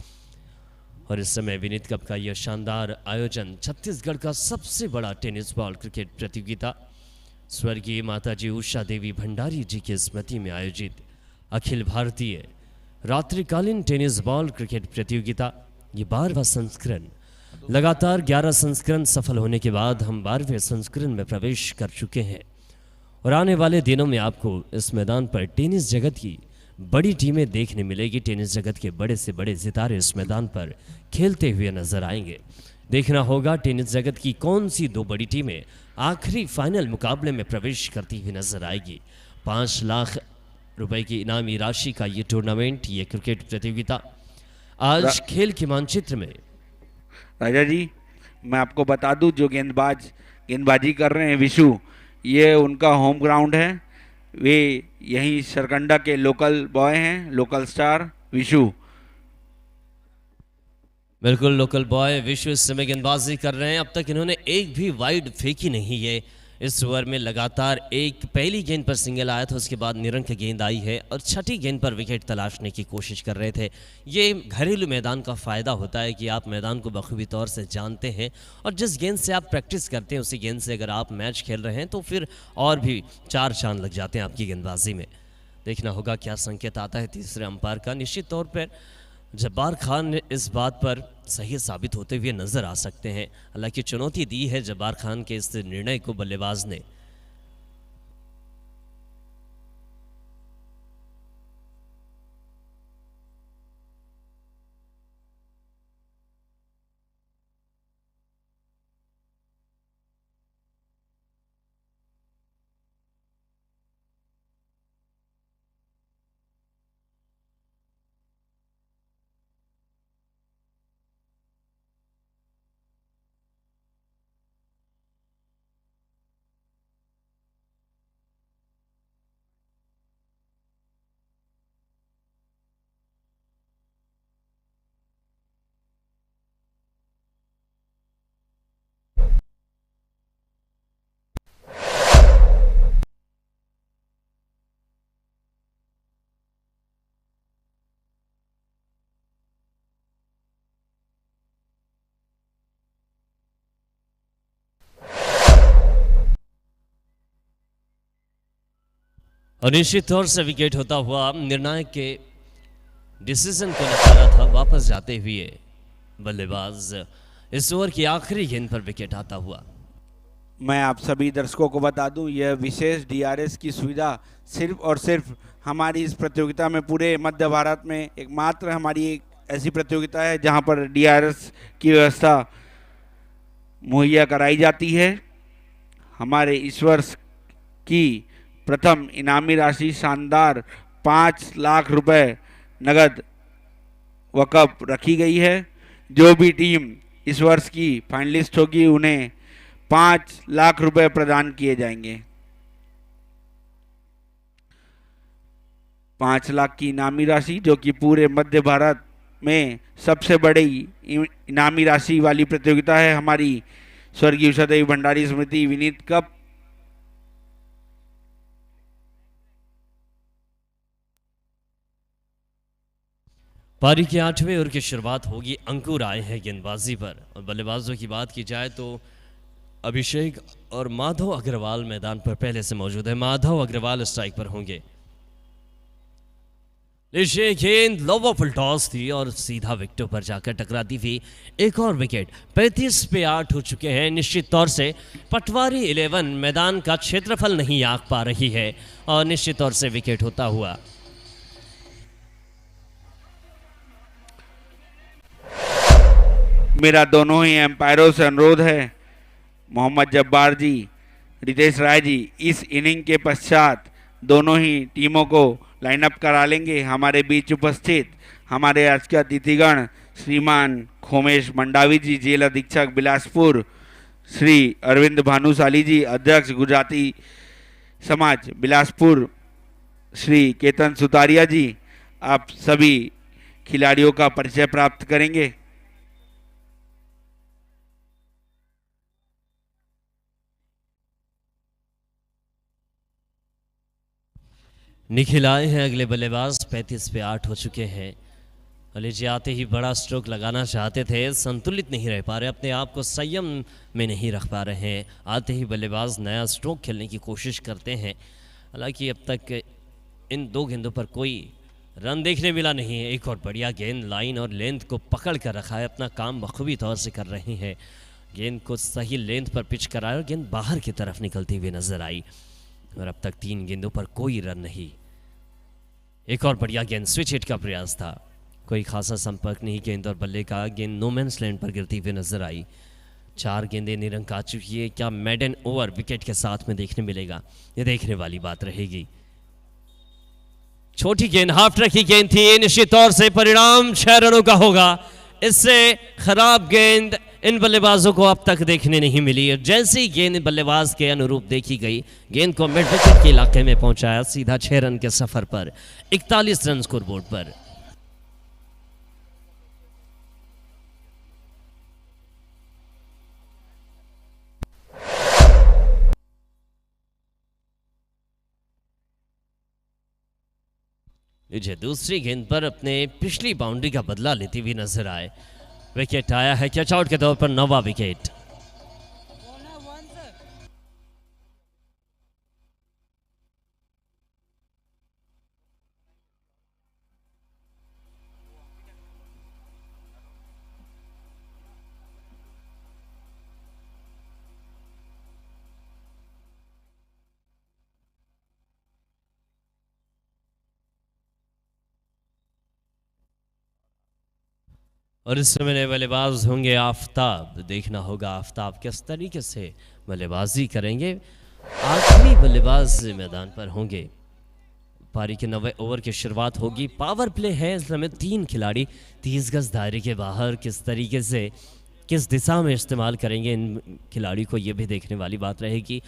और इस समय विनीत कप का यह शानदार आयोजन छत्तीसगढ़ का सबसे बड़ा टेनिस बॉल क्रिकेट प्रतियोगिता स्वर्गीय माताजी उषा देवी भंडारी जी की स्मृति में आयोजित अखिल भारतीय रात्रिकालीन टेनिस बॉल क्रिकेट प्रतियोगिता, ये 12वां संस्करण। लगातार 11 संस्करण सफल होने के बाद हम 12वें संस्करण में प्रवेश कर चुके हैं। और आने वाले दिनों में आपको इस मैदान पर टेनिस जगत की बड़ी टीमें देखने मिलेगी। टेनिस जगत के बड़े से बड़े सितारे इस मैदान पर खेलते हुए नजर आएंगे। देखना होगा टेनिस जगत की कौन सी 2 बड़ी टीमें आखिरी फाइनल मुकाबले में प्रवेश करती हुई नजर आएगी। 5 लाख रुपए की इनामी राशि का ये टूर्नामेंट, ये क्रिकेट प्रतियोगिता आज खेल के मानचित्र में। राजा जी, मैं आपको बता दूं, जो गेंदबाजी कर रहे हैं विशु, ये उनका होम ग्राउंड है। वे यहीं सरकंडा के लोकल बॉय हैं, लोकल स्टार विशु। बिल्कुल लोकल बॉय विशु इस समय गेंदबाजी कर रहे हैं। अब तक इन्होंने एक भी वाइड फेंकी नहीं है। इस ओवर में लगातार एक पहली गेंद पर सिंगल आया था, उसके बाद निरंक गेंद आई है और छठी गेंद पर विकेट तलाशने की कोशिश कर रहे थे। ये घरेलू मैदान का फ़ायदा होता है कि आप मैदान को बखूबी तौर से जानते हैं और जिस गेंद से आप प्रैक्टिस करते हैं उसी गेंद से अगर आप मैच खेल रहे हैं तो फिर और भी 4 चांद लग जाते हैं आपकी गेंदबाजी में। देखना होगा क्या संकेत आता है तीसरे अंपायर का। निश्चित तौर पर जब्बार खान ने इस बात पर सही साबित होते हुए नजर आ सकते हैं। हालांकि चुनौती दी है जब्बार खान के इस निर्णय को बल्लेबाज ने। और निश्चित तौर से विकेट होता हुआ निर्णायक के डिसीजन को नकारा था। वापस जाते हुए बल्लेबाज इस ओवर की आखिरी गेंद पर विकेट आता हुआ। मैं आप सभी दर्शकों को बता दूं, यह विशेष डीआरएस की सुविधा सिर्फ और सिर्फ हमारी इस प्रतियोगिता में, पूरे मध्य भारत में एकमात्र हमारी एक ऐसी प्रतियोगिता है जहां पर डीआरएस की व्यवस्था मुहैया कराई जाती है। हमारे इस वर्ष की प्रथम इनामी राशि शानदार 5 लाख रुपए नगद वक़्फ़ रखी गई है। जो भी टीम इस वर्ष की फाइनलिस्ट होगी उन्हें 5 लाख रुपए प्रदान किए जाएंगे। 5 लाख की इनामी राशि, जो कि पूरे मध्य भारत में सबसे बड़ी इनामी राशि वाली प्रतियोगिता है, हमारी स्वर्गीय उषादेवी भंडारी स्मृति विनीत कप। पारी के 8वें ओवर की शुरुआत होगी। अंकुर आए हैं गेंदबाजी पर और बल्लेबाजों की बात की जाए तो अभिषेक और माधव अग्रवाल मैदान पर पहले से मौजूद है। माधव अग्रवाल स्ट्राइक पर होंगे। लीजिए गेंद लोवर फुल टॉस थी और सीधा विकेटों पर जाकर टकराती थी। एक और विकेट। 35 पे 8 हो चुके हैं। निश्चित तौर से पटवारी 11 मैदान का क्षेत्रफल नहीं आंक पा रही है और निश्चित तौर से विकेट होता हुआ। मेरा दोनों ही एम्पायरों से अनुरोध है, मोहम्मद जब्बार जी, रितेश राय जी, इस इनिंग के पश्चात दोनों ही टीमों को लाइनअप करा लेंगे। हमारे बीच उपस्थित हमारे आज के अतिथिगण श्रीमान खोमेश मंडावी जी, जेल अधीक्षक बिलासपुर, श्री अरविंद भानुशाली जी, अध्यक्ष गुजराती समाज बिलासपुर, श्री केतन सुतारिया जी, आप सभी खिलाड़ियों का परिचय प्राप्त करेंगे। निखिल आए हैं अगले बल्लेबाज। 35 पे 8 हो चुके हैं। लीजिए आते ही बड़ा स्ट्रोक लगाना चाहते थे, संतुलित नहीं रह पा रहे, अपने आप को संयम में नहीं रख पा रहे हैं। आते ही बल्लेबाज नया स्ट्रोक खेलने की कोशिश करते हैं। हालांकि अब तक इन 2 गेंदों पर कोई रन देखने मिला नहीं है। एक और बढ़िया गेंद लाइन और लेंथ को पकड़ कर रखा है, अपना काम बखूबी तौर से कर रहे हैं। गेंद को सही लेंथ पर पिच कराया और गेंद बाहर की तरफ निकलती हुई नजर आई और अब तक 3 गेंदों पर कोई रन नहीं। एक और बढ़िया गेंद, स्विच हिट का प्रयास था, कोई खासा संपर्क नहीं गेंद और बल्ले का। गेंद नो मैंस लैंड पर गिरती हुई नजर आई। 4 गेंदें निरंक आ चुकी है। क्या मेडन ओवर विकेट के साथ में देखने मिलेगा, ये देखने वाली बात रहेगी। छोटी गेंद, हाफ ट्रैक की गेंद थी। निश्चित तौर से परिणाम 6 रनों का होगा। इससे खराब गेंद इन बल्लेबाजों को अब तक देखने नहीं मिली। जैसे ही गेंद बल्लेबाज के अनुरूप देखी गई, गेंद को मिड विकेट के इलाके में पहुंचाया, सीधा 6 रन के सफर पर 41 रन स्कोर बोर्ड पर। दूसरी गेंद पर अपने पिछली बाउंड्री का बदला लेती हुई नजर आए। विकेट आया है कैच आउट के तौर पर, 9वां विकेट। और इस समय नए बल्लेबाज होंगे आफताब। देखना होगा आफताब किस तरीके से बल्लेबाजी करेंगे। आखिरी बल्लेबाज मैदान पर होंगे। पारी के 9वें ओवर की शुरुआत होगी। पावर प्ले है इस समय। 3 खिलाड़ी 30 गज दायरे के बाहर किस तरीके से, किस दिशा में इस्तेमाल करेंगे इन खिलाड़ी को, ये भी देखने वाली बात रहेगी।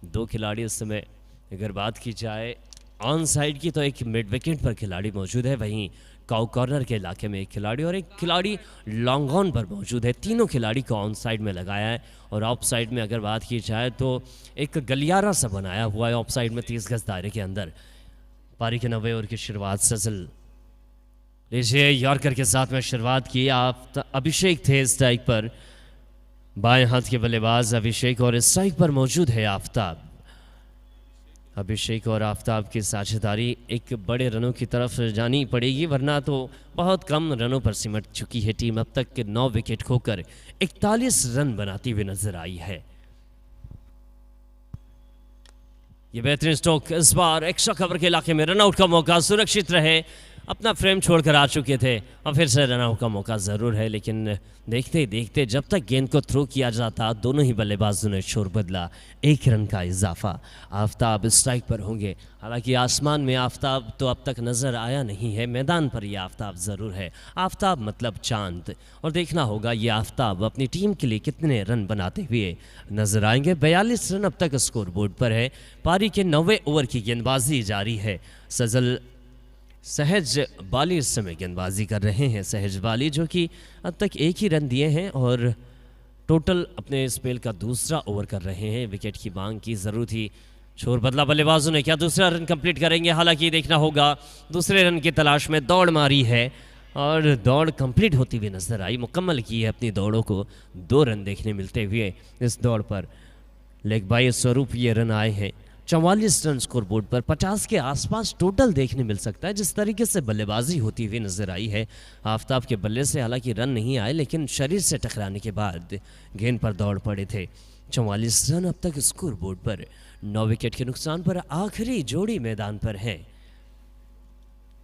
2 खिलाड़ी इस समय अगर बात की जाए ऑन साइड की तो एक मिड विकेट पर खिलाड़ी मौजूद है, वहीं काउ कॉर्नर के इलाके में एक खिलाड़ी और एक खिलाड़ी लॉन्ग ऑन पर मौजूद है। तीनों खिलाड़ी को ऑन साइड में लगाया है और ऑफ साइड में अगर बात की जाए तो एक गलियारा सा बनाया हुआ है ऑफ साइड में 30 गज दायरे के अंदर। पारी के 9वें ओवर की शुरुआत सजल लीजिए यॉर्कर के साथ में शुरुआत की। आप अभिषेक थे स्ट्राइक पर, बाएं हाथ के बल्लेबाज अभिषेक और स्ट्राइक पर मौजूद है आफताब। अभिषेक और आफ्ताब की साझेदारी एक बड़े रनों की तरफ जानी पड़ेगी, वरना तो बहुत कम रनों पर सिमट चुकी है टीम। अब तक के 9 विकेट खोकर 41 रन बनाती हुई नजर आई है। ये बेहतरीन स्ट्रोक, इस बार एक्स्ट्रा कवर के इलाके में रनआउट का मौका, सुरक्षित रहे, अपना फ्रेम छोड़कर आ चुके थे और फिर से रनआउट का मौका ज़रूर है, लेकिन देखते देखते जब तक गेंद को थ्रो किया जाता दोनों ही बल्लेबाजों ने शोर बदला। 1 रन का इजाफा। आफ्ताब स्ट्राइक पर होंगे, हालांकि आसमान में आफ्ताब तो अब तक नज़र आया नहीं है, मैदान पर यह आफ्ताब ज़रूर है। आफ्ताब मतलब चांद, और देखना होगा ये आफ्ताब अपनी टीम के लिए कितने रन बनाते हुए नजर आएंगे। 42 रन अब तक स्कोर बोर्ड पर है। पारी के 9वें ओवर की गेंदबाजी जारी है। सहज बाली इस समय गेंदबाजी कर रहे हैं। सहज बाली जो कि अब तक 1 ही रन दिए हैं और टोटल अपने स्पेल का दूसरा ओवर कर रहे हैं। विकेट की मांग की ज़रूरत थी, शोर बदला बल्लेबाजों ने, क्या दूसरा रन कंप्लीट करेंगे? हालांकि देखना होगा, दूसरे रन की तलाश में दौड़ मारी है और दौड़ कंप्लीट होती हुई नजर आई, मुकम्मल की है अपनी दौड़ों को। 2 रन देखने मिलते हुए इस दौड़ पर लेग बाई स्वरूप ये रन आए हैं। 44 रन स्कोर बोर्ड पर, 50 के आसपास टोटल देखने मिल सकता है। जिस तरीके से बल्लेबाजी होती हुई नजर आई है आफ्ताब के बल्ले से, हालांकि रन नहीं आए लेकिन शरीर से टकराने के बाद गेंद पर दौड़ पड़े थे। 44 रन अब तक स्कोर बोर्ड पर। 9 विकेट के नुकसान पर आखिरी जोड़ी मैदान पर है।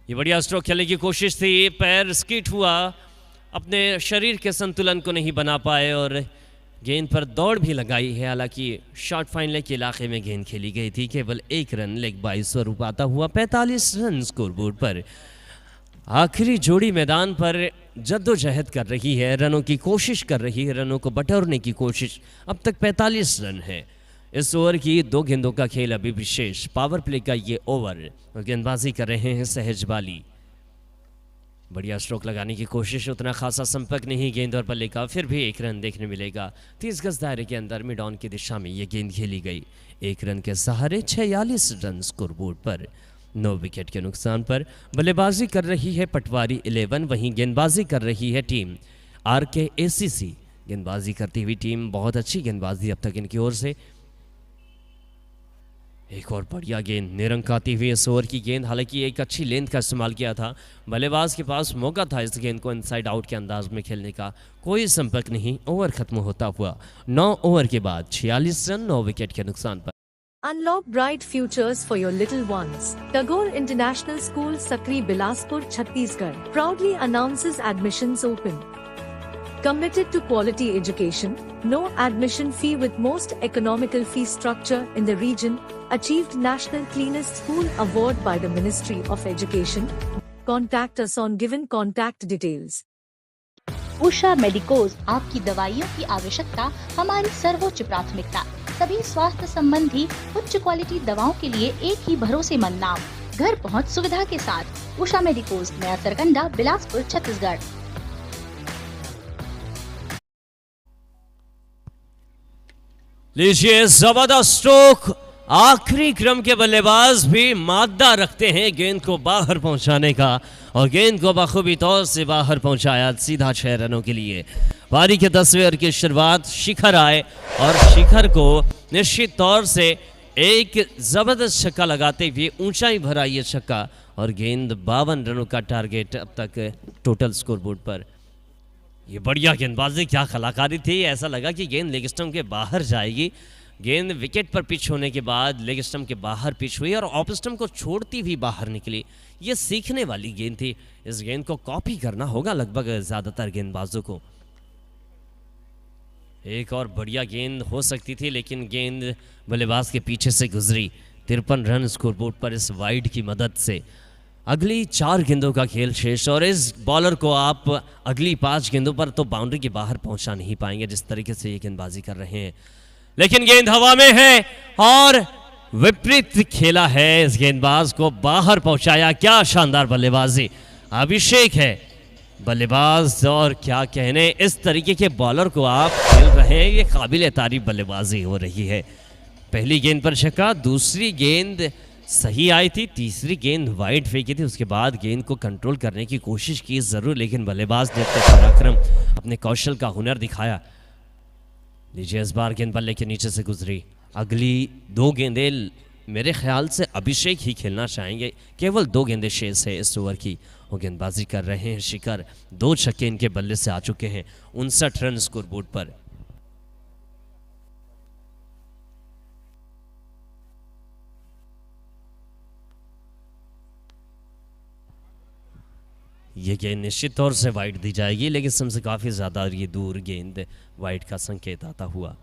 ये बढ़िया स्ट्रोक खेलने की कोशिश थी, पैर स्किट हुआ, अपने शरीर के संतुलन को नहीं बना पाए और गेंद पर दौड़ भी लगाई है। हालांकि शॉर्ट फाइनल के इलाके में गेंद खेली गई थी। केवल 1 रन लेग बाई स्वरूप आता हुआ। 45 रन स्कोर बोर्ड पर। आखिरी जोड़ी मैदान पर जद्दोजहद कर रही है, रनों की कोशिश कर रही है, रनों को बटोरने की कोशिश। अब तक 45 रन है। इस ओवर की 2 गेंदों का खेल अभी भी शेष। पावर प्ले का ये ओवर, गेंदबाजी कर रहे हैं सहज बाली। बढ़िया स्ट्रोक लगाने की कोशिश, उतना खासा संपर्क नहीं गेंद और बल्ले का, फिर भी 1 रन देखने मिलेगा। 30 गज दायरे के अंदर मिड ऑन की दिशा में ये गेंद खेली गई। 1 रन के सहारे 46 रन स्कोर बोर्ड पर। 9 विकेट के नुकसान पर बल्लेबाजी कर रही है पटवारी 11, वहीं गेंदबाजी कर रही है टीम RKACC। गेंदबाजी करती हुई टीम, बहुत अच्छी गेंदबाजी अब तक इनकी ओर से। एक और बढ़िया गेंद, निरंक आती हुई इस ओवर की गेंद, हालांकि एक अच्छी लेंथ का इस्तेमाल किया था। बल्लेबाज के पास मौका था इस गेंद को इनसाइड आउट के अंदाज में खेलने का, कोई संपर्क नहीं। ओवर खत्म होता हुआ 9 ओवर के बाद 46 रन 9 विकेट के नुकसान पर। Unlock bright futures for your little ones. Tagore International School, Sakri, Bilaspur, Chhattisgarh proudly announces admissions open. Committed to quality education, no admission fee with most economical fee structure in the region, achieved National Cleanest School Award by the Ministry of Education. Contact us on given contact details. Usha medicos, आपकी दवाइयों की आवश्यकता हमारी सर्वोच्च प्राथमिकता। सभी स्वास्थ्य संबंधी उच्च क्वालिटी दवाओं के लिए एक ही भरोसेमंद नाम, घर पहुंच सुविधा के साथ। उषा मेडिकोज, नया सरकंडा, बिलासपुर, छत्तीसगढ़। लीजिए जबरदस्त स्ट्रोक, आखिरी क्रम के बल्लेबाज भी मादा रखते हैं गेंद को बाहर पहुंचाने का, और गेंद को बखूबी तौर से बाहर पहुंचाया सीधा 6 रनों के लिए। पारी के 10वें ओवर की शुरुआत शिखर आए और शिखर को निश्चित तौर से एक जबरदस्त छक्का लगाते हुए ऊंचाई भरा ये छक्का, और गेंद 52 रनों का टारगेट अब तक टोटल स्कोर बोर्ड पर। ये बढ़िया गेंदबाजी, क्या कलाकारी थी। ऐसा लगा कि गेंद लेग स्टंप के बाहर जाएगी। गेंद विकेट पर पिच होने के बाद लेग स्टंप के बाहर पिच हुई और ऑफ स्टंप को छोड़ती हुई बाहर निकली। ये सीखने वाली गेंद थी। इस गेंद को कॉपी करना होगा लगभग ज़्यादातर गेंदबाजों को। एक और बढ़िया गेंद हो सकती थी लेकिन गेंद बल्लेबाज के पीछे से गुजरी। 53 रन स्कोरबोर्ड पर इस वाइड की मदद से। अगली 4 गेंदों का खेल शेष, और इस बॉलर को आप अगली 5 गेंदों पर तो बाउंड्री के बाहर पहुंचा नहीं पाएंगे जिस तरीके से ये गेंदबाजी कर रहे हैं। लेकिन गेंद हवा में है और विपरीत खेला है, इस गेंदबाज को बाहर पहुंचाया। क्या शानदार बल्लेबाजी, अभिषेक है बल्लेबाज, और क्या कहने, इस तरीके के बॉलर को आप खेल रहे हैं, ये काबिल तारीफ बल्लेबाजी हो रही है। पहली गेंद पर छक्का, दूसरी गेंद सही आई थी, तीसरी गेंद वाइड फेंकी थी। उसके बाद गेंद को कंट्रोल करने की कोशिश की जरूर, लेकिन बल्लेबाज ने अपने पराक्रम, अपने कौशल का हुनर दिखाया। लीजिए इस बार गेंद बल्ले के नीचे से गुजरी। अगली 2 गेंदें मेरे ख्याल से अभिषेक ही खेलना चाहेंगे। केवल 2 गेंदें शेष है इस ओवर की। वो गेंदबाजी कर रहे हैं शिखर। 2 छक्के इनके बल्ले से आ चुके हैं। 59 रन स्कोर बोर्ड पर। ये गेंद निश्चित तौर से वाइड दी जाएगी, लेकिन सबसे काफ़ी ज़्यादा ये दूर गेंद वाइड का संकेत आता हुआ।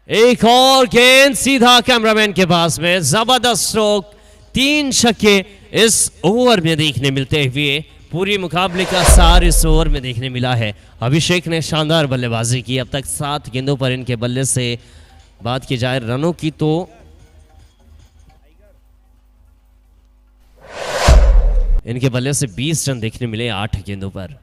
एक और गेंद सीधा कैमरामैन के पास में। जबरदस्त स्ट्रोक। 3 छक्के इस ओवर में देखने मिलते हुए। पूरी मुकाबले का सार इस ओवर में देखने मिला है। अभिषेक ने शानदार बल्लेबाजी की। अब तक 7 गेंदों पर इनके बल्ले से बात की जाए रनों की तो इनके बल्ले से 20 रन देखने मिले 8 गेंदों पर।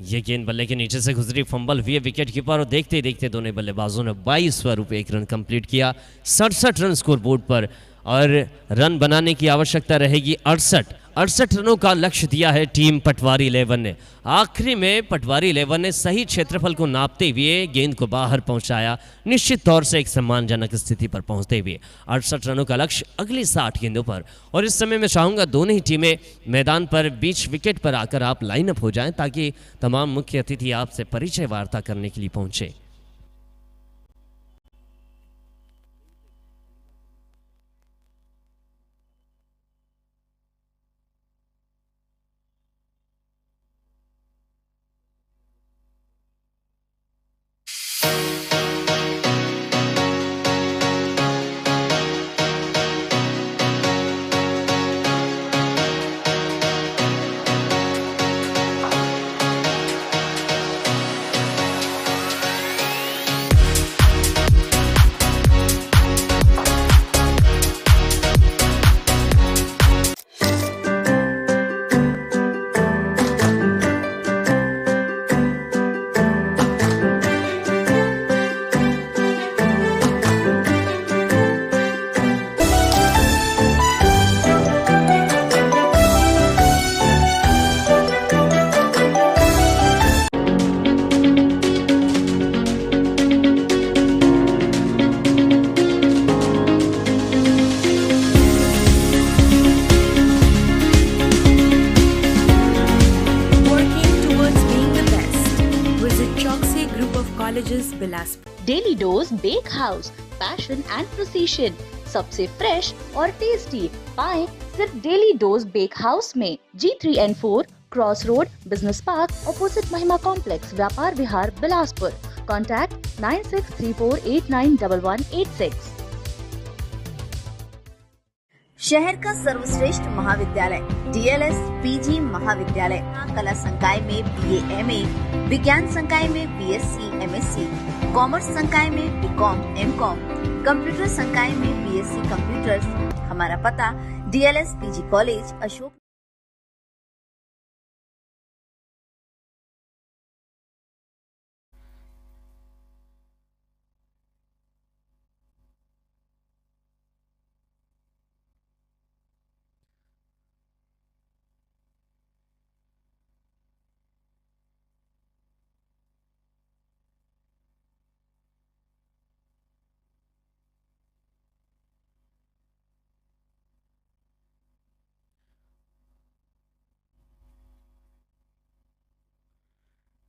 ये गेंद बल्ले के नीचे से गुजरी, फंबल हुई विकेट कीपर और देखते ही देखते दोनों बल्लेबाजों ने 22 पर 1 रन कंप्लीट किया। 67 रन स्कोर बोर्ड पर और रन बनाने की आवश्यकता रहेगी 68 रनों का लक्ष्य दिया है टीम पटवारी 11 ने। आखिरी में पटवारी 11 ने सही क्षेत्रफल को नापते हुए गेंद को बाहर पहुंचाया, निश्चित तौर से एक सम्मानजनक स्थिति पर पहुंचते हुए। 68 रनों का लक्ष्य अगली 60 गेंदों पर। और इस समय मैं चाहूंगा दोनों ही टीमें मैदान पर बीच विकेट पर आकर आप लाइनअप हो जाएं, ताकि तमाम मुख्य अतिथि आपसे परिचय वार्ता करने के लिए पहुंचे। Daily dose bake house, passion and precision, सबसे फ्रेश और टेस्टी पाएं सिर्फ डेली डोज बेक हाउस में। G3N4 cross road, business park, opposite Mahima complex, Vyapar Vihar, Bilaspur. Contact 9634891186। शहर का सर्वश्रेष्ठ महाविद्यालय DLS PG महाविद्यालय। कला संकाय में BA MA, विज्ञान संकाय में BSc MSc, कॉमर्स संकाय में BCom MCom, कंप्यूटर संकाय में BSc कंप्यूटर्स। हमारा पता DLS PG कॉलेज अशोक।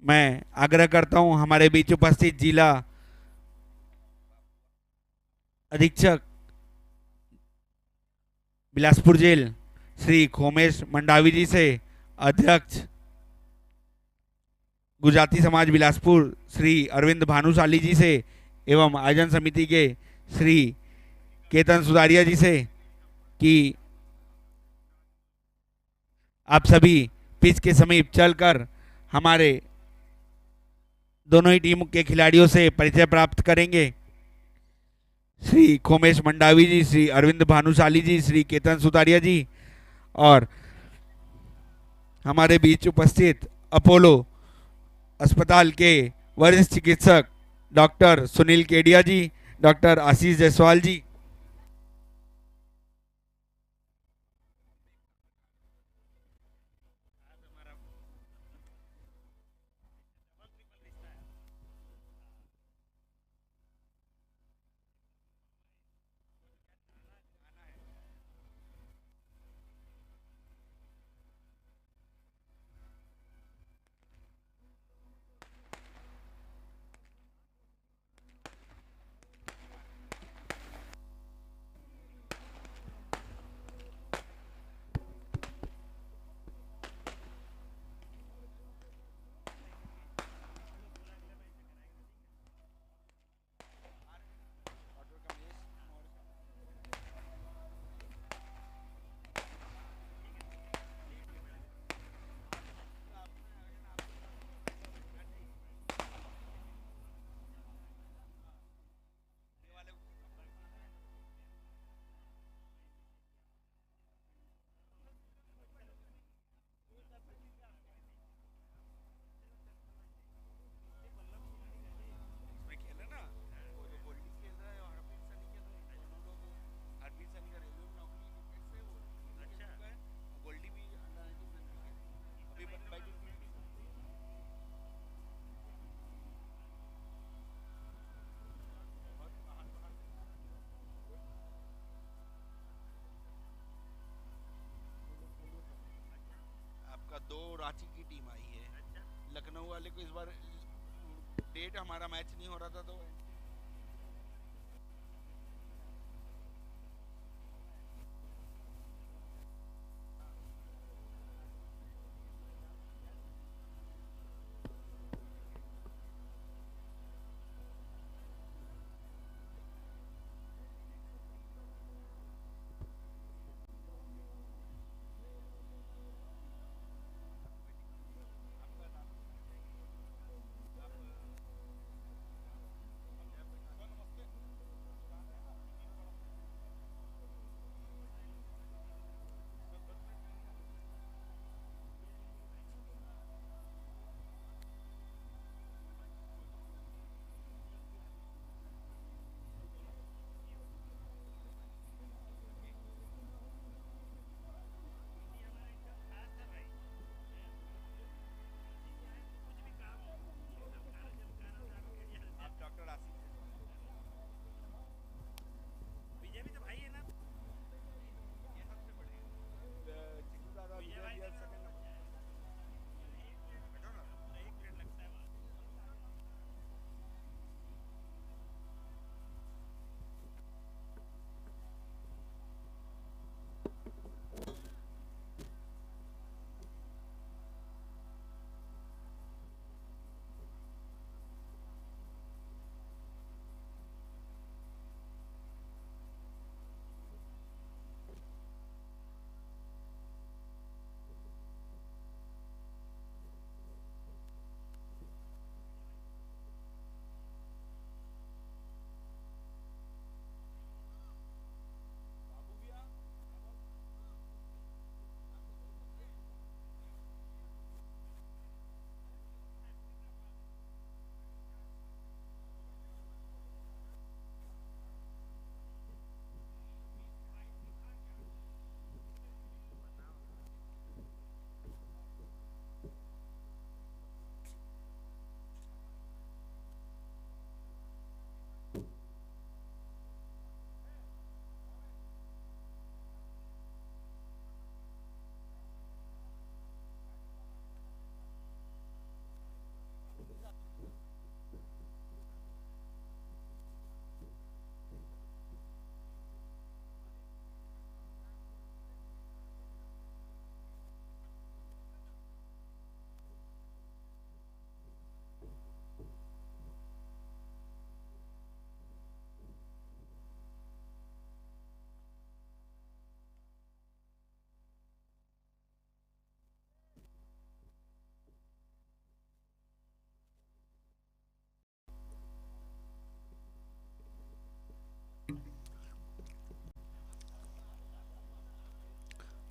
मैं आग्रह करता हूं हमारे बीच उपस्थित जिला अधीक्षक बिलासपुर जेल श्री खोमेश मंडावी जी से, अध्यक्ष गुजराती समाज बिलासपुर श्री अरविंद भानुशाली जी से एवं आयोजन समिति के श्री केतन सुधारिया जी से कि आप सभी पिच के समीप चलकर हमारे दोनों ही टीम के खिलाड़ियों से परिचय प्राप्त करेंगे। श्री खोमेश मंडावी जी, श्री अरविंद भानुशाली जी, श्री केतन सुतारिया जी और हमारे बीच उपस्थित अपोलो अस्पताल के वरिष्ठ चिकित्सक डॉक्टर सुनील केडिया जी, डॉक्टर आशीष जायसवाल जी। रांची की टीम आई है। लखनऊ वाले को इस बार डेट हमारा मैच नहीं हो रहा था तो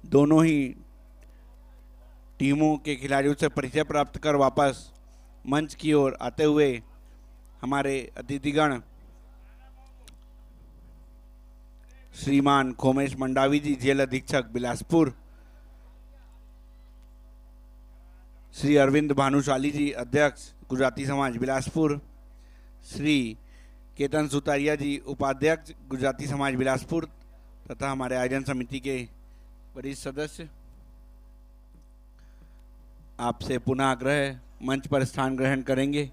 दोनों ही टीमों के खिलाड़ियों से परिचय प्राप्त कर वापस मंच की ओर आते हुए हमारे अतिथिगण श्रीमान खोमेश मंडावी जी, जेल अधीक्षक बिलासपुर, श्री अरविंद भानुशाली जी, अध्यक्ष गुजराती समाज बिलासपुर, श्री केतन सुतारिया जी, उपाध्यक्ष गुजराती समाज बिलासपुर तथा हमारे आयोजन समिति के वरिष्ठ सदस्य, आपसे पुनः आग्रह मंच पर स्थान ग्रहण करेंगे।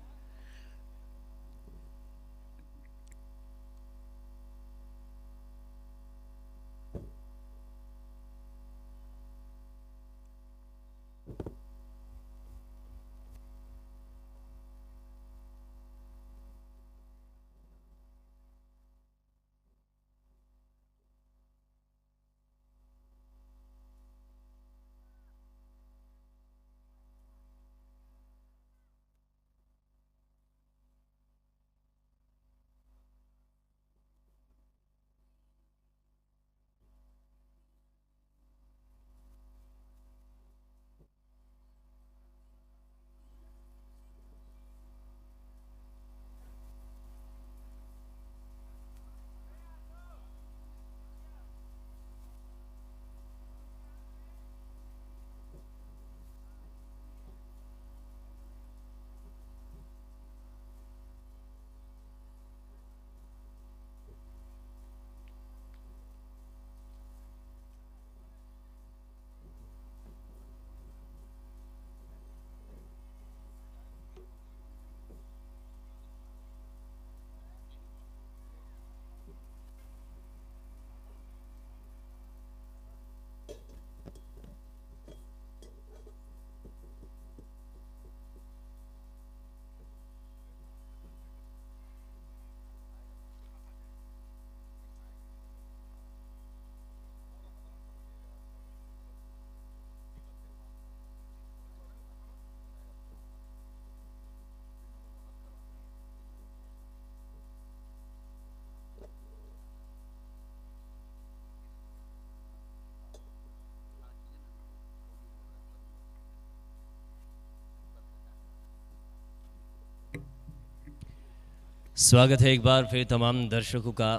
स्वागत है एक बार फिर तमाम दर्शकों का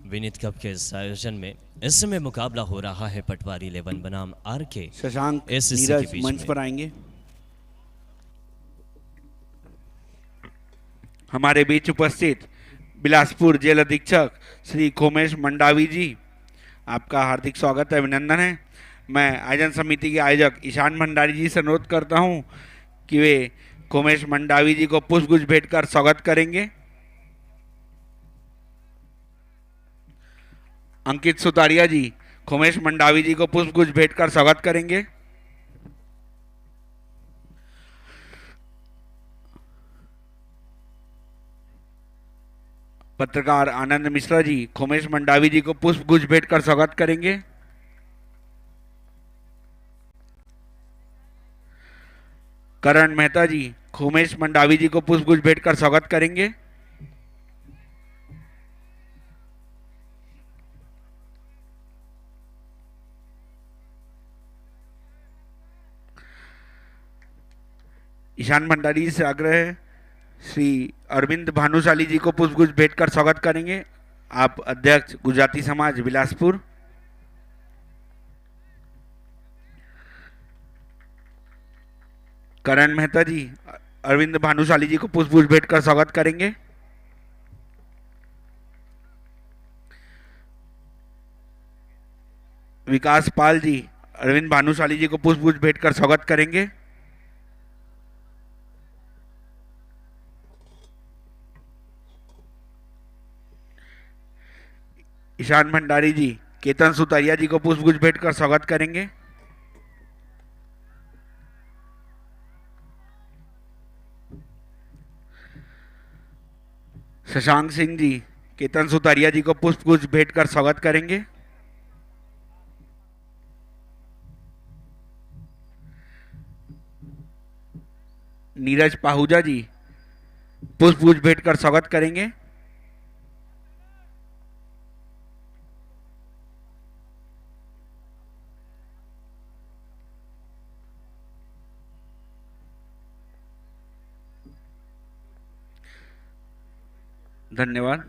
विनीत कप के इस आयोजन में। इस समय मुकाबला हो रहा है पटवारी 11 बनाम आरके शशांक SSC के नीरज बीच मंच में। पर आएंगे। हमारे बीच उपस्थित बिलासपुर जेल अधीक्षक श्री खोमेश मंडावी जी, आपका हार्दिक स्वागत है, अभिनंदन है। मैं आयोजन समिति के आयोजक ईशान भंडारी जी से अनुरोध करता हूं कि वे खोमेश मंडावी जी को पुष्पगुच्छ भेंट कर स्वागत करेंगे। अंकित सुतारिया जी खोमेश मंडावी जी को पुष्पगुच्छ भेंट कर स्वागत करेंगे। पत्रकार आनंद मिश्रा जी खोमेश मंडावी जी को पुष्पगुच्छ भेंट कर स्वागत करेंगे। करण मेहता जी खोमेश मंडावी जी को पुष्पगुच्छ भेंट कर स्वागत करेंगे। ईशान भंडारी जी से आग्रह है, श्री अरविंद भानुशाली जी को पुष्पगुच्छ भेंट कर स्वागत करेंगे। आप अध्यक्ष गुजराती समाज बिलासपुर। करण मेहता जी अरविंद भानुशाली जी को पुष्पगुच्छ भेंट कर स्वागत करेंगे। विकास पाल जी अरविंद भानुशाली जी को पुष्पगुच्छ भेंट कर स्वागत करेंगे। ईशान भंडारी जी केतन सुतारिया जी को पुष्पगुच्छ भेंट कर स्वागत करेंगे। शशांक सिंह जी केतन सुतारिया जी को पुष्पगुच्छ भेंट कर स्वागत करेंगे। नीरज पाहुजा जी पुष्पगुच्छ भेंट कर स्वागत करेंगे। धन्यवाद।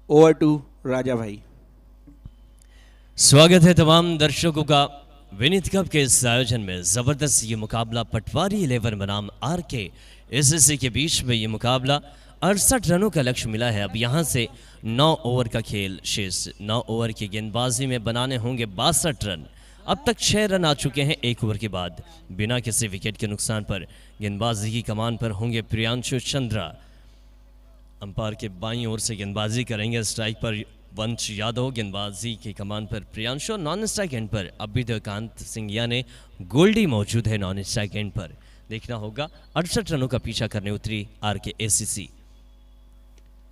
ओवर टू राजा भाई। स्वागत है तमाम दर्शकों का विनीत कप के इस आयोजन में। जबरदस्त ये मुकाबला पटवारी 11 बनाम आरके SSC के बीच में। ये मुकाबला 68 रनों का लक्ष्य मिला है। अब यहाँ से 9 ओवर का खेल शेष। 9 ओवर की गेंदबाजी में बनाने होंगे 62 रन। अब तक 6 रन आ चुके हैं 1 ओवर के बाद। बिना किसी विकेट के नुकसान पर गेंदबाजी की कमान पर होंगे प्रियांशु चंद्रा। अंपायर के बाईं ओर से गेंदबाजी करेंगे। स्ट्राइक पर वंश यादव, गेंदबाजी की कमान पर प्रियांशु। नॉन स्ट्राइक एंड पर अभिदेवकांत सिंह यानी गोल्डी मौजूद है नॉन स्ट्राइक एंड पर। देखना होगा 68 रनों का पीछा करने उतरी RKACC।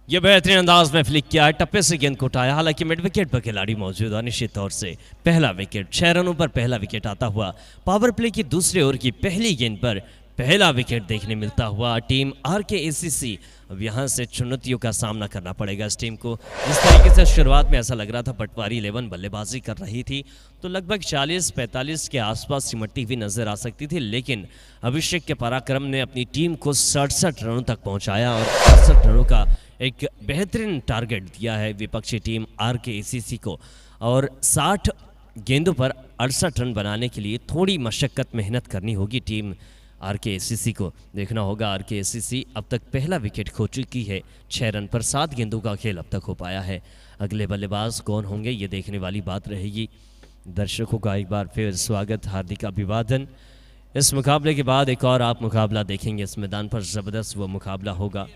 ये बेहतरीन अंदाज में फ्लिक किया है, टप्पे से गेंद को उठाया। हालांकि मिड विकेट पर खिलाड़ी मौजूद है। निश्चित तौर से पहला विकेट, 6 रनों पर पहला विकेट आता हुआ। पावर प्ले की दूसरे ओवर की पहली गेंद पर पहला विकेट देखने मिलता हुआ टीम RKACC। अब यहां से चुनौतियों का सामना करना पड़ेगा इस टीम को। जिस तरीके से शुरुआत में ऐसा लग रहा था पटवारी 11 बल्लेबाजी कर रही थी तो लगभग 40-45 के आसपास सिमटती हुई नजर आ सकती थी, लेकिन अभिषेक के पराक्रम ने अपनी टीम को 67 रनों तक पहुंचाया और 68 रनों का एक बेहतरीन टारगेट दिया है विपक्षी टीम RKACC को। और 60 गेंदों पर 68 रन बनाने के लिए थोड़ी मशक्कत मेहनत करनी होगी टीम RKACC को। देखना होगा RKACC अब तक पहला विकेट खो चुकी है। 6 रन पर 7 गेंदों का खेल अब तक हो पाया है। अगले बल्लेबाज कौन होंगे ये देखने वाली बात रहेगी। दर्शकों का एक बार फिर स्वागत, हार्दिक अभिवादन। इस मुकाबले के बाद एक और आप मुकाबला देखेंगे इस मैदान पर, ज़बरदस्त वो मुकाबला होगा।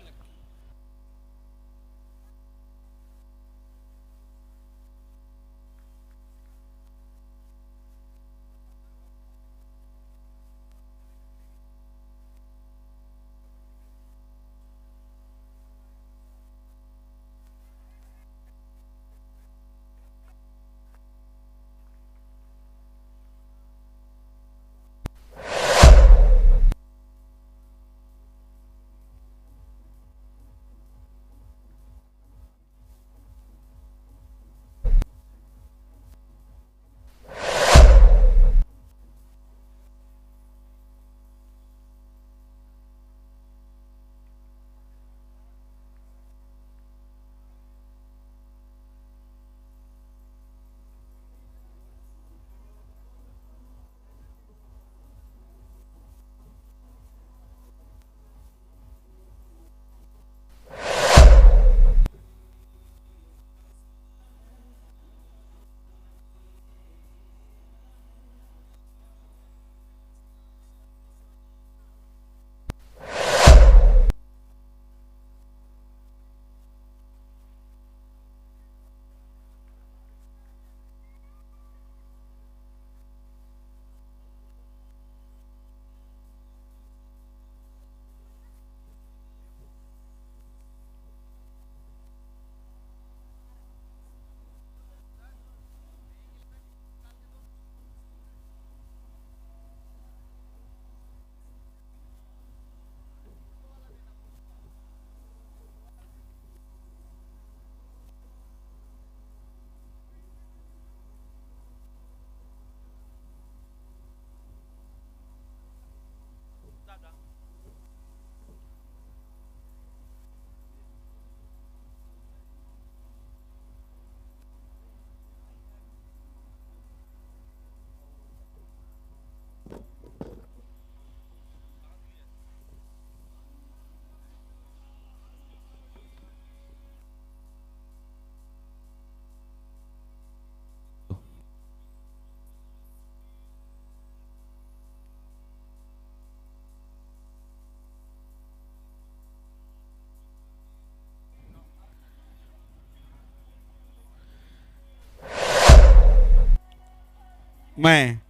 मैं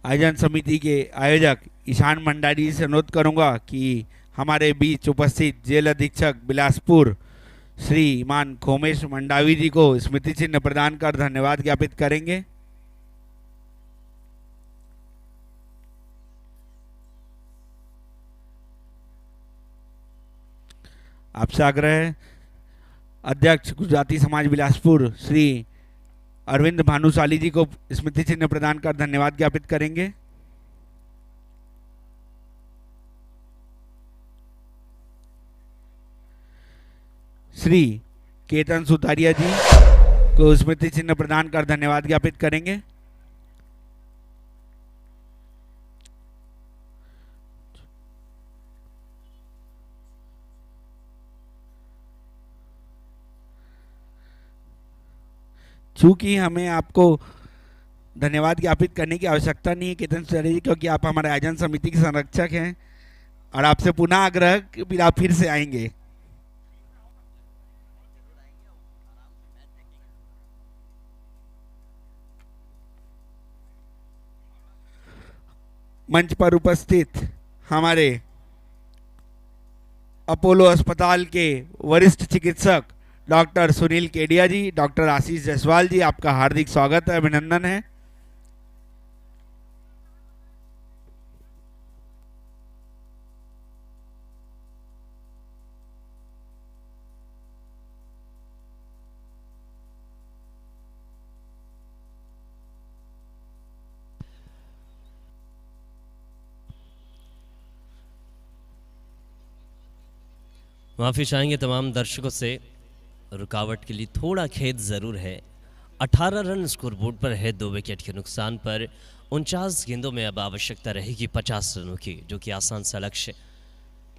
आयोजन समिति के आयोजक ईशान मंडारी से अनुरोध करूंगा कि हमारे बीच उपस्थित जेल अधीक्षक बिलासपुर श्रीमान खोमेश मंडावी जी को स्मृति चिन्ह प्रदान कर धन्यवाद ज्ञापित करेंगे। आपसे आग्रह है अध्यक्ष गुजराती समाज बिलासपुर श्री अरविंद भानुशाली जी को स्मृति चिन्ह प्रदान कर धन्यवाद ज्ञापित करेंगे। श्री केतन सुतारिया जी को स्मृति चिन्ह प्रदान कर धन्यवाद ज्ञापित करेंगे। चूंकि हमें आपको धन्यवाद ज्ञापित करने की आवश्यकता नहीं है केतन सुचारी जी, क्योंकि आप हमारे आयोजन समिति के संरक्षक हैं और आपसे पुनः आग्रह कि फिर आप फिर से आएंगे। मंच पर उपस्थित हमारे अपोलो अस्पताल के वरिष्ठ चिकित्सक डॉक्टर सुनील केडिया जी, डॉक्टर आशीष जायसवाल जी, आपका हार्दिक स्वागत है, अभिनंदन है। माफ़ी चाहेंगे तमाम दर्शकों से, रुकावट के लिए थोड़ा खेद ज़रूर है। 18 रन स्कोरबोर्ड पर है 2 विकेट के नुकसान पर। 49 गेंदों में अब आवश्यकता रहेगी 50 रनों की, जो कि आसान सा लक्ष्य।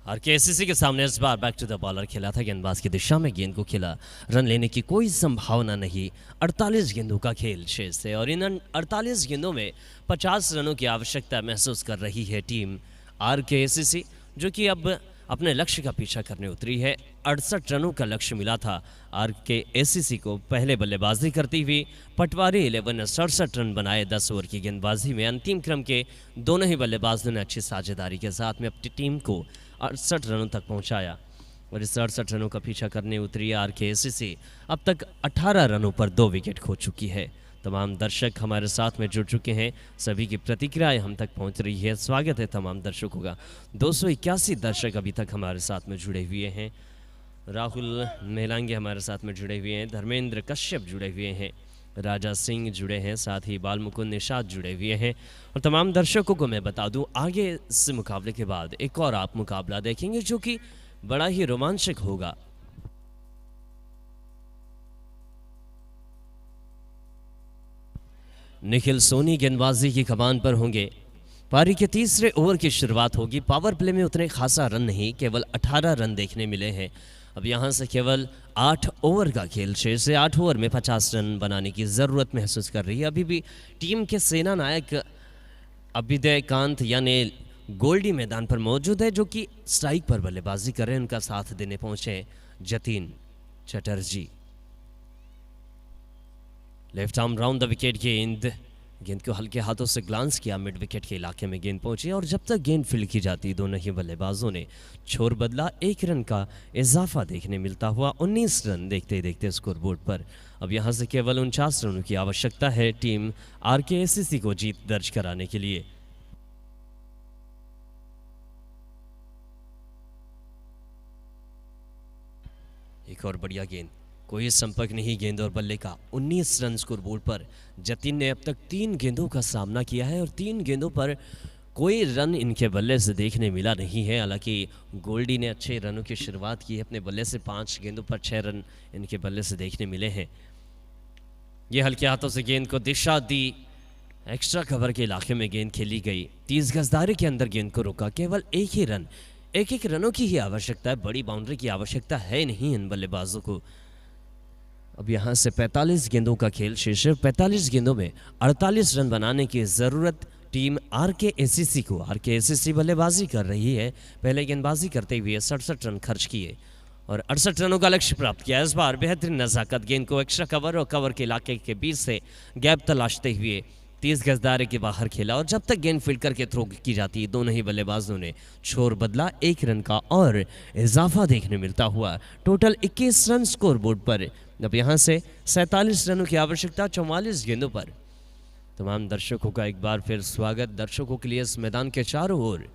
और केसीसी के सामने इस बार बैक टू द बॉलर खेला था, गेंदबाज की दिशा में गेंद को खेला, रन लेने की कोई संभावना नहीं। 48 गेंदों का खेल शेष है और इन 48 गेंदों में 50 रनों की आवश्यकता महसूस कर रही है टीम आरकेएसीसी, जो कि अब अपने लक्ष्य का पीछा करने उतरी है। 68 रनों का लक्ष्य मिला था आरकेएसीसी को पहले बल्लेबाजी करती हुई। पटवारी 11 ने 67 रन बनाए 10 ओवर की गेंदबाजी में। अंतिम क्रम के दोनों ही बल्लेबाजों ने अच्छी साझेदारी के साथ में अपनी टीम को 68 रनों तक पहुंचाया और इस 68 रनों का पीछा करने उतरी आरकेएसीसी अब तक 18 रनों पर 2 विकेट खो चुकी है। तमाम दर्शक हमारे साथ में जुड़ चुके हैं, सभी की प्रतिक्रियाएं हम तक पहुंच रही है। स्वागत है तमाम दर्शकों का। 281 दर्शक अभी तक हमारे साथ में जुड़े हुए हैं। राहुल मेहलांगे हमारे साथ में जुड़े हुए हैं, धर्मेंद्र कश्यप जुड़े हुए हैं, राजा सिंह जुड़े हैं, साथ ही बालमुकुंद निषाद जुड़े हुए हैं। और तमाम दर्शकों को मैं बता दूं, आगे इस मुकाबले के बाद एक और आप मुकाबला देखेंगे जो कि बड़ा ही रोमांचक होगा। निखिल सोनी गेंदबाजी की कमान पर होंगे। पारी के तीसरे ओवर की शुरुआत होगी। पावर प्ले में उतने खासा रन नहीं, केवल 18 रन देखने मिले हैं। अब यहां से केवल 8 ओवर का खेल शेष है। 8 ओवर में 50 रन बनाने की ज़रूरत महसूस कर रही है अभी भी टीम के सेना नायक अभिदय कांत यानी गोल्डी मैदान पर मौजूद है, जो कि स्ट्राइक पर बल्लेबाजी कर रहे हैं। उनका साथ देने पहुंचे Jatin Chatterjee. Left arm round the wicket गेंद को हल्के हाथों से ग्लांस किया, मिड विकेट के इलाके में गेंद पहुंची और जब तक गेंद फील्ड की जाती दोनों ही बल्लेबाजों ने छोर बदला। 1 रन का इजाफा देखने मिलता हुआ 19 रन देखते देखते स्कोरबोर्ड पर। अब यहां से केवल 49 रनों की आवश्यकता है टीम आरकेएसीसी को जीत दर्ज कराने के लिए। एक और बढ़िया गेंद, कोई संपर्क नहीं गेंद और बल्ले का। 19 रन स्कोरबोर्ड पर। जतिन ने अब तक 3 गेंदों का सामना किया है और 3 गेंदों पर कोई रन इनके बल्ले से देखने मिला नहीं है। हालांकि गोल्डी ने अच्छे रनों की शुरुआत की है अपने बल्ले से। 5 गेंदों पर 6 रन इनके बल्ले से देखने मिले हैं। ये हल्के हाथों से गेंद को दिशा दी, एक्स्ट्रा कवर के इलाके में गेंद खेली गई। 30 गज दायरे के अंदर गेंद को रोका। केवल 1 ही रन, एक रनों की ही आवश्यकता है, बड़ी बाउंड्री की आवश्यकता है नहीं इन बल्लेबाजों को। अब यहाँ से 45 गेंदों का खेल शेष है। 45 गेंदों में 48 रन बनाने की ज़रूरत टीम आरकेएसीसी को। आरकेएसीसी बल्लेबाजी कर रही है। पहले गेंदबाजी करते हुए 67 रन खर्च किए और 68 रनों का लक्ष्य प्राप्त किया। इस बार बेहतरीन नज़ाकत, गेंद को एक्स्ट्रा कवर और कवर के इलाके के बीच से गैप तलाशते हुए 30 गज दायरे के बाहर खेला और जब तक गेंद फील्ड करके थ्रो की जाती दोनों ही बल्लेबाजों ने छोर बदला। 1 रन का और इजाफा देखने मिलता हुआ टोटल 21 रन स्कोरबोर्ड पर। अब यहाँ से 47 रनों की आवश्यकता 44 गेंदों पर। तमाम दर्शकों का एक बार फिर स्वागत। दर्शकों के लिए इस मैदान के चारों ओर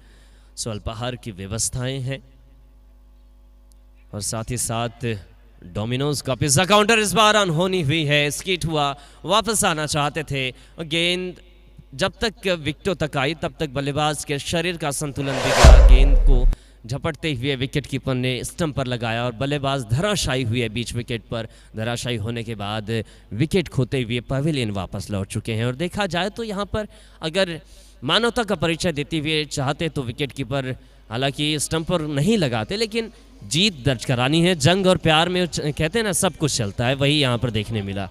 स्वल्पाहार की व्यवस्थाएं हैं और साथ ही साथ डोमिनोज का पिज्जा काउंटर इस बार अनहोनी हुई है। स्किट हुआ, वापस आना चाहते थे। गेंद जब तक विकेटों तक आई तब तक बल्लेबाज के शरीर का संतुलन बिगड़ा। गेंद को झपटते हुए विकेट कीपर ने स्टंप पर लगाया और बल्लेबाज धराशायी हुए बीच विकेट पर। धराशायी होने के बाद विकेट खोते हुए पवेलियन वापस लौट चुके हैं। और देखा जाए तो यहाँ पर अगर मानवता का परिचय देते हुए चाहते तो विकेट कीपर हालांकि स्टंप पर नहीं लगाते, लेकिन जीत दर्ज करानी है। जंग और प्यार में कहते हैं ना, सब कुछ चलता है, वही यहाँ पर देखने मिला।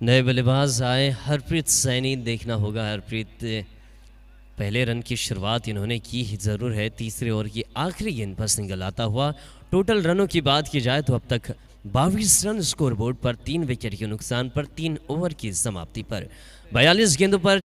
नए बल्लेबाज आए हरप्रीत सैनी। देखना होगा हरप्रीत, पहले रन की शुरुआत इन्होंने की ही ज़रूर है। तीसरे ओवर की आखिरी गेंद पर सिंगल आता हुआ। टोटल रनों की बात की जाए तो अब तक 22 रन स्कोरबोर्ड पर, 3 विकेट के नुकसान पर, 3 ओवर की समाप्ति पर, 42 गेंदों पर।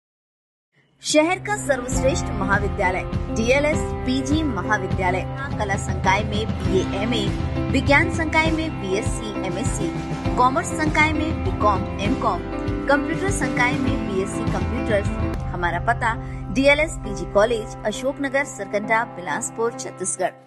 शहर का सर्वश्रेष्ठ महाविद्यालय डीएलएस पीजी महाविद्यालय, कला संकाय में बीए एमए, विज्ञान संकाय में बीएससी एमएससी, कॉमर्स संकाय में बीकॉम एमकॉम, कंप्यूटर संकाय में बीएससी कंप्यूटर्स। हमारा पता DLS PG college, Ashoknagar, Sarkanda, Bilaspur, Chhattisgarh.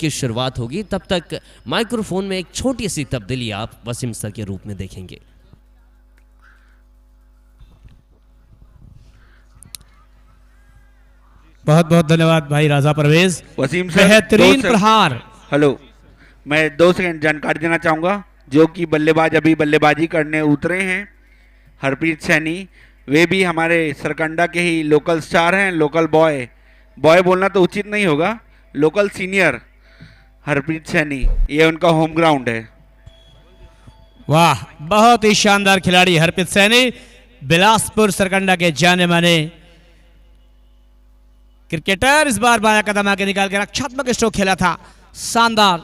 की शुरुआत होगी, तब तक माइक्रोफोन में एक छोटी सी तब्दीली आप वसीम सर के रूप में देखेंगे। बहुत बहुत धन्यवाद भाई राजा परवेज। वसीम सर, बेहतरीन प्रहार। हेलो, मैं 2 सेकंड जानकारी देना चाहूँगा। जो कि बल्लेबाज अभी बल्लेबाजी करने उतरे हैं, हरप्रीत सैनी, वे भी हमारे सरकंडा के ही लोकल स्टार हैं। लोकल बॉय, बॉय बोलना तो उचित नहीं होगा, लोकल सीनियर हरप्रीत सैनी, ये उनका होम ग्राउंड है। वाह, बहुत ही शानदार खिलाड़ी हरप्रीत सैनी, बिलासपुर सरकंडा के जाने माने क्रिकेटर। इस बार बाया कदम आके निकाल के रक्षात्मक स्ट्रोक खेला था, शानदार,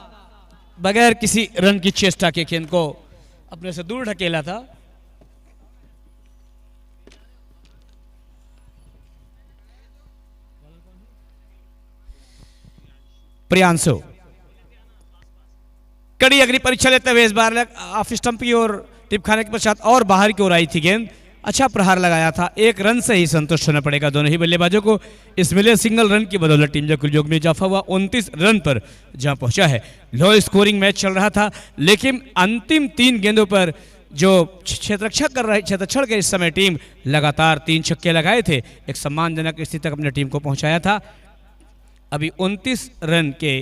बगैर किसी रन की चेष्टा के गेंद को अपने से दूर ढकेला था। प्रियांशु कड़ी अग्नि परीक्षा लेते हुए इस बार ऑफ स्टंप की ओर टिप खाने के पश्चात और बाहर की ओर आई थी गेंद। अच्छा प्रहार लगाया था, 1 रन से ही संतुष्ट होना पड़ेगा दोनों ही बल्लेबाजों को। इस मिले सिंगल रन की बदौलत टीम जकुलजोग में इजाफा हुआ, 29 रन पर जहां पहुंचा है। लो स्कोरिंग मैच चल रहा था, लेकिन अंतिम 3 गेंदों पर जो क्षेत्ररक्षक कर रहे, क्षेत्ररक्षण के इस समय टीम लगातार 3 छक्के लगाए थे, एक सम्मानजनक स्थिति तक अपने टीम को पहुंचाया था। अभी 29 रन के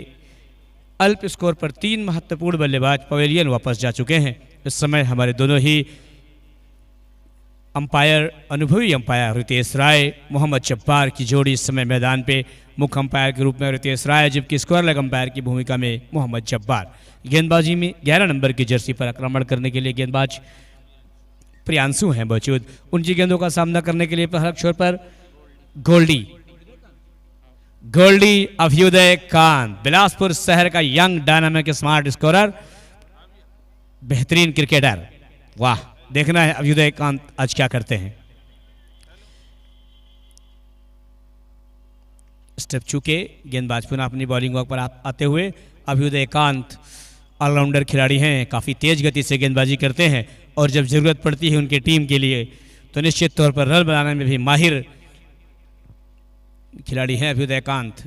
अल्प स्कोर पर 3 महत्वपूर्ण बल्लेबाज पवेलियन वापस जा चुके हैं। इस समय हमारे दोनों ही अंपायर, अनुभवी अंपायर रितेश राय, मोहम्मद जब्बार की जोड़ी इस समय मैदान पे मुख्य अंपायर के रूप में रितेश राय, जबकि स्क्वायर लेग अंपायर की भूमिका में मोहम्मद जब्बार। गेंदबाजी में 11 नंबर की जर्सी पर आक्रमण करने के लिए गेंदबाज प्रियांशु हैं मौजूद। उनकी गेंदों का सामना करने के लिए प्रहरक छोर पर गोल्डी अभ्युदय कांत, बिलासपुर शहर का यंग डायनामिक स्मार्ट स्कोरर, बेहतरीन क्रिकेटर। वाह, देखना है अभ्युदय कांत आज क्या करते हैं। स्टेप चुके गेंदबाज पुनः अपनी बॉलिंग वॉक पर आते हुए। अभ्युदय कांत ऑलराउंडर खिलाड़ी हैं, काफ़ी तेज गति से गेंदबाजी करते हैं और जब ज़रूरत पड़ती है उनके टीम के लिए तो निश्चित तौर पर रन बनाने में भी माहिर खिलाड़ी हैं अभ्युदय कांत।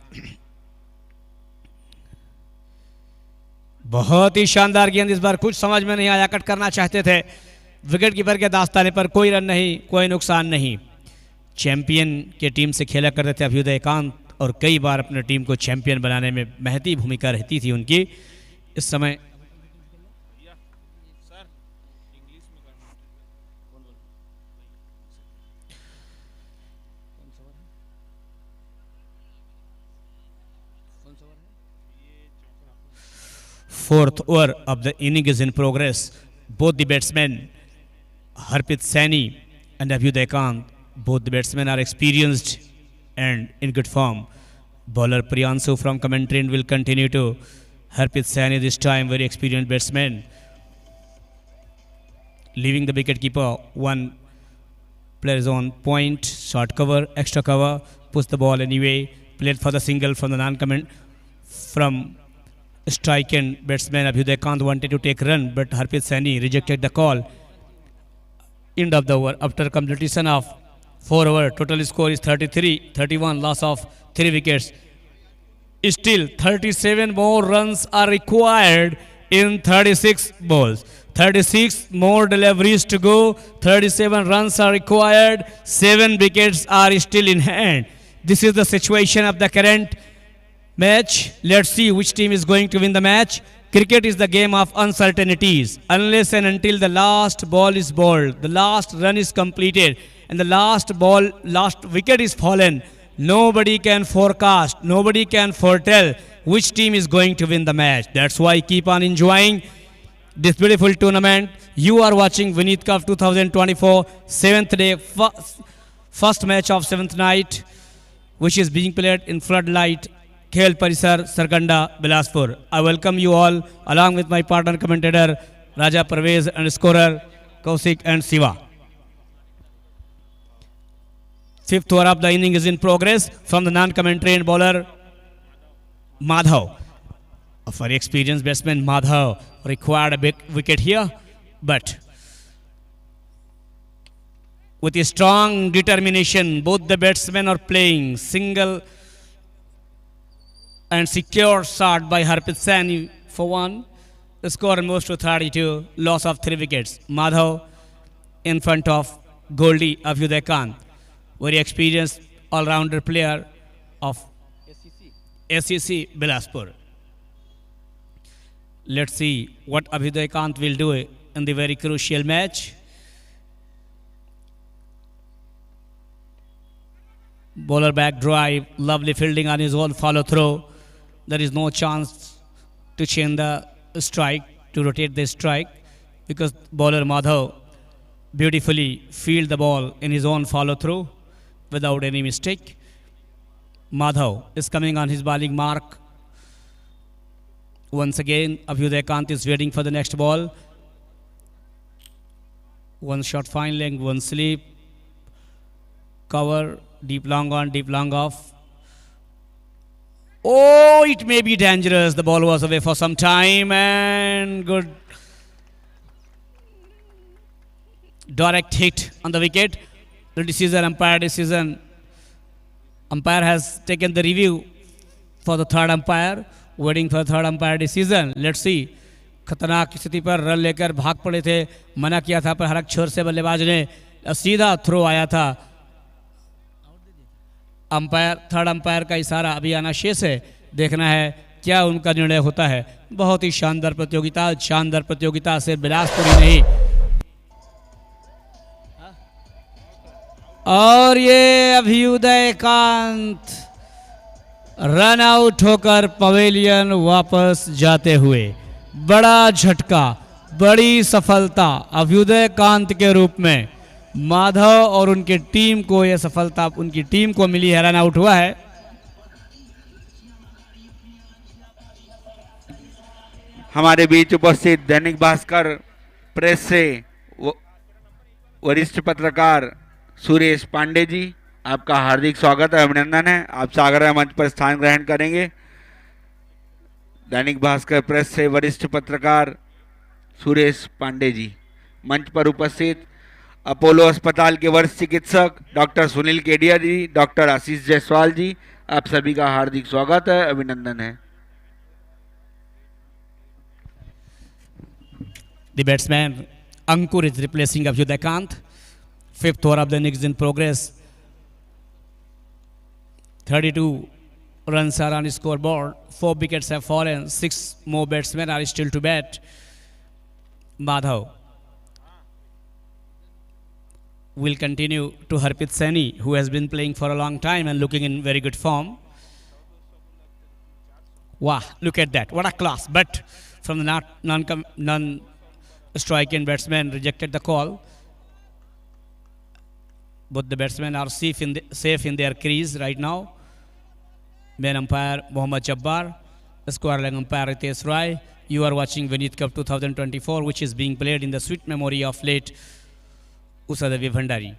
बहुत ही शानदार गेंद, इस बार कुछ समझ में नहीं आया, कट करना चाहते थे, विकेट कीपर के दास्ताने पर कोई रन नहीं, कोई नुकसान नहीं। चैंपियन के टीम से खेला करते थे अभ्युदय कांत और कई बार अपने टीम को चैंपियन बनाने में महती भूमिका रहती थी उनकी। इस समय fourth over of the inning is in progress. Both the batsmen, Harpreet Saini and Abhyuday Kant, both the batsmen are experienced and in good form. Bowler Priyanshu from commentary will continue to Harpreet Saini, this time very experienced batsman. Leaving the wicket keeper, one player is on point, short cover, extra cover, push the ball anyway, played for the single from the non-comment from strike and batsman Abhyuday Kant wanted to take run, but Harpreet Saini rejected the call. End of the over. After completion of 4 overs, total score is 33-31, loss of 3 wickets. Still 37 more runs are required in 36 balls. 36 more deliveries to go. 37 runs are required. 7 wickets are still in hand. This is the situation of the current match. Let's see which team is going to win the match. Cricket is the game of uncertainties. Unless and until the last ball is bowled, the last run is completed, and the last wicket is fallen, nobody can forecast, nobody can foretell which team is going to win the match. That's why keep on enjoying this beautiful tournament. You are watching Vineet Cup 2024, 7th day, first match of 7th night, which is being played in Floodlight, Khel Parisar, Sarkanda, Bilaspur. I welcome you all along with my partner commentator, Raja Parvez, and scorer, Kausik and Siva. Fifth over of the inning is in progress from the non-commentary and bowler, Madhav. A very experienced batsman, Madhav, required a big wicket here, but with a strong determination, both the batsmen are playing single and secure shot by Harpreet Saini for one. The score moves to 32, loss of 3 wickets. Madhav in front of Goldie Abhyuday Kant, very experienced all-rounder player of SEC Bilaspur. Let's see what Abhyuday Kant will do in the very crucial match. Bowler back drive, lovely fielding on his own follow through. There is no chance to change the strike, to rotate the strike, because bowler Madhav beautifully field the ball in his own follow through without any mistake. Madhav is coming on his bowling mark. Once again, Abhyuday Kant is waiting for the next ball. One shot, fine length, one sleep. Cover, deep long on, deep long off. Oh, it may be dangerous. The ball was away for some time and good direct hit on the wicket. The decision, umpire decision. Umpire has taken the review for the third umpire, waiting for third umpire decision. Let's see. खतरनाक स्थिति पर run लेकर भाग पड़े थे, मना किया था, पर हरक छोर से बल्लेबाज ने सीधा थ्रो आया था. अंपायर, थर्ड अंपायर का इशारा अभी आना शेष है. देखना है क्या उनका निर्णय होता है. बहुत ही शानदार प्रतियोगिता सिर्फ बिलासपुर ही नहीं, और ये अभ्युदय कांत रन आउट होकर पवेलियन वापस जाते हुए. बड़ा झटका, बड़ी सफलता अभ्युदय कांत के रूप में. माधव और उनके टीम को यह सफलता उनकी टीम को मिली है, रन आउट हुआ है. हमारे बीच उपस्थित दैनिक भास्कर प्रेस से वरिष्ठ पत्रकार सुरेश पांडे जी, आपका हार्दिक स्वागत है, अभिनंदन है. आप सागर मंच पर स्थान ग्रहण करेंगे. दैनिक भास्कर प्रेस से वरिष्ठ पत्रकार सुरेश पांडे जी. मंच पर उपस्थित अपोलो अस्पताल के वरिष्ठ चिकित्सक डॉक्टर सुनील केडिया जी, डॉक्टर आशीष जायसवाल जी, आप सभी का हार्दिक स्वागत है, अभिनंदन है. The batsman Ankur is replacing Abhyuday Kant. Fifth over of the innings in progress. 32 runs are on the scoreboard. 4 wickets have fallen. 6 more batsmen are still to bat. Madhav will continue to Harpreet Saini, who has been playing for a long time and looking in very good form. Wow, look at that. What a class. But from the non-striking batsman rejected the call. Both the batsmen are safe in their crease right now. Main umpire Mohammad Jabbar, scoreline umpire Ritesh Rai. You are watching Vineet Cup 2024, which is being played in the sweet memory of late Usadevi Bhandari.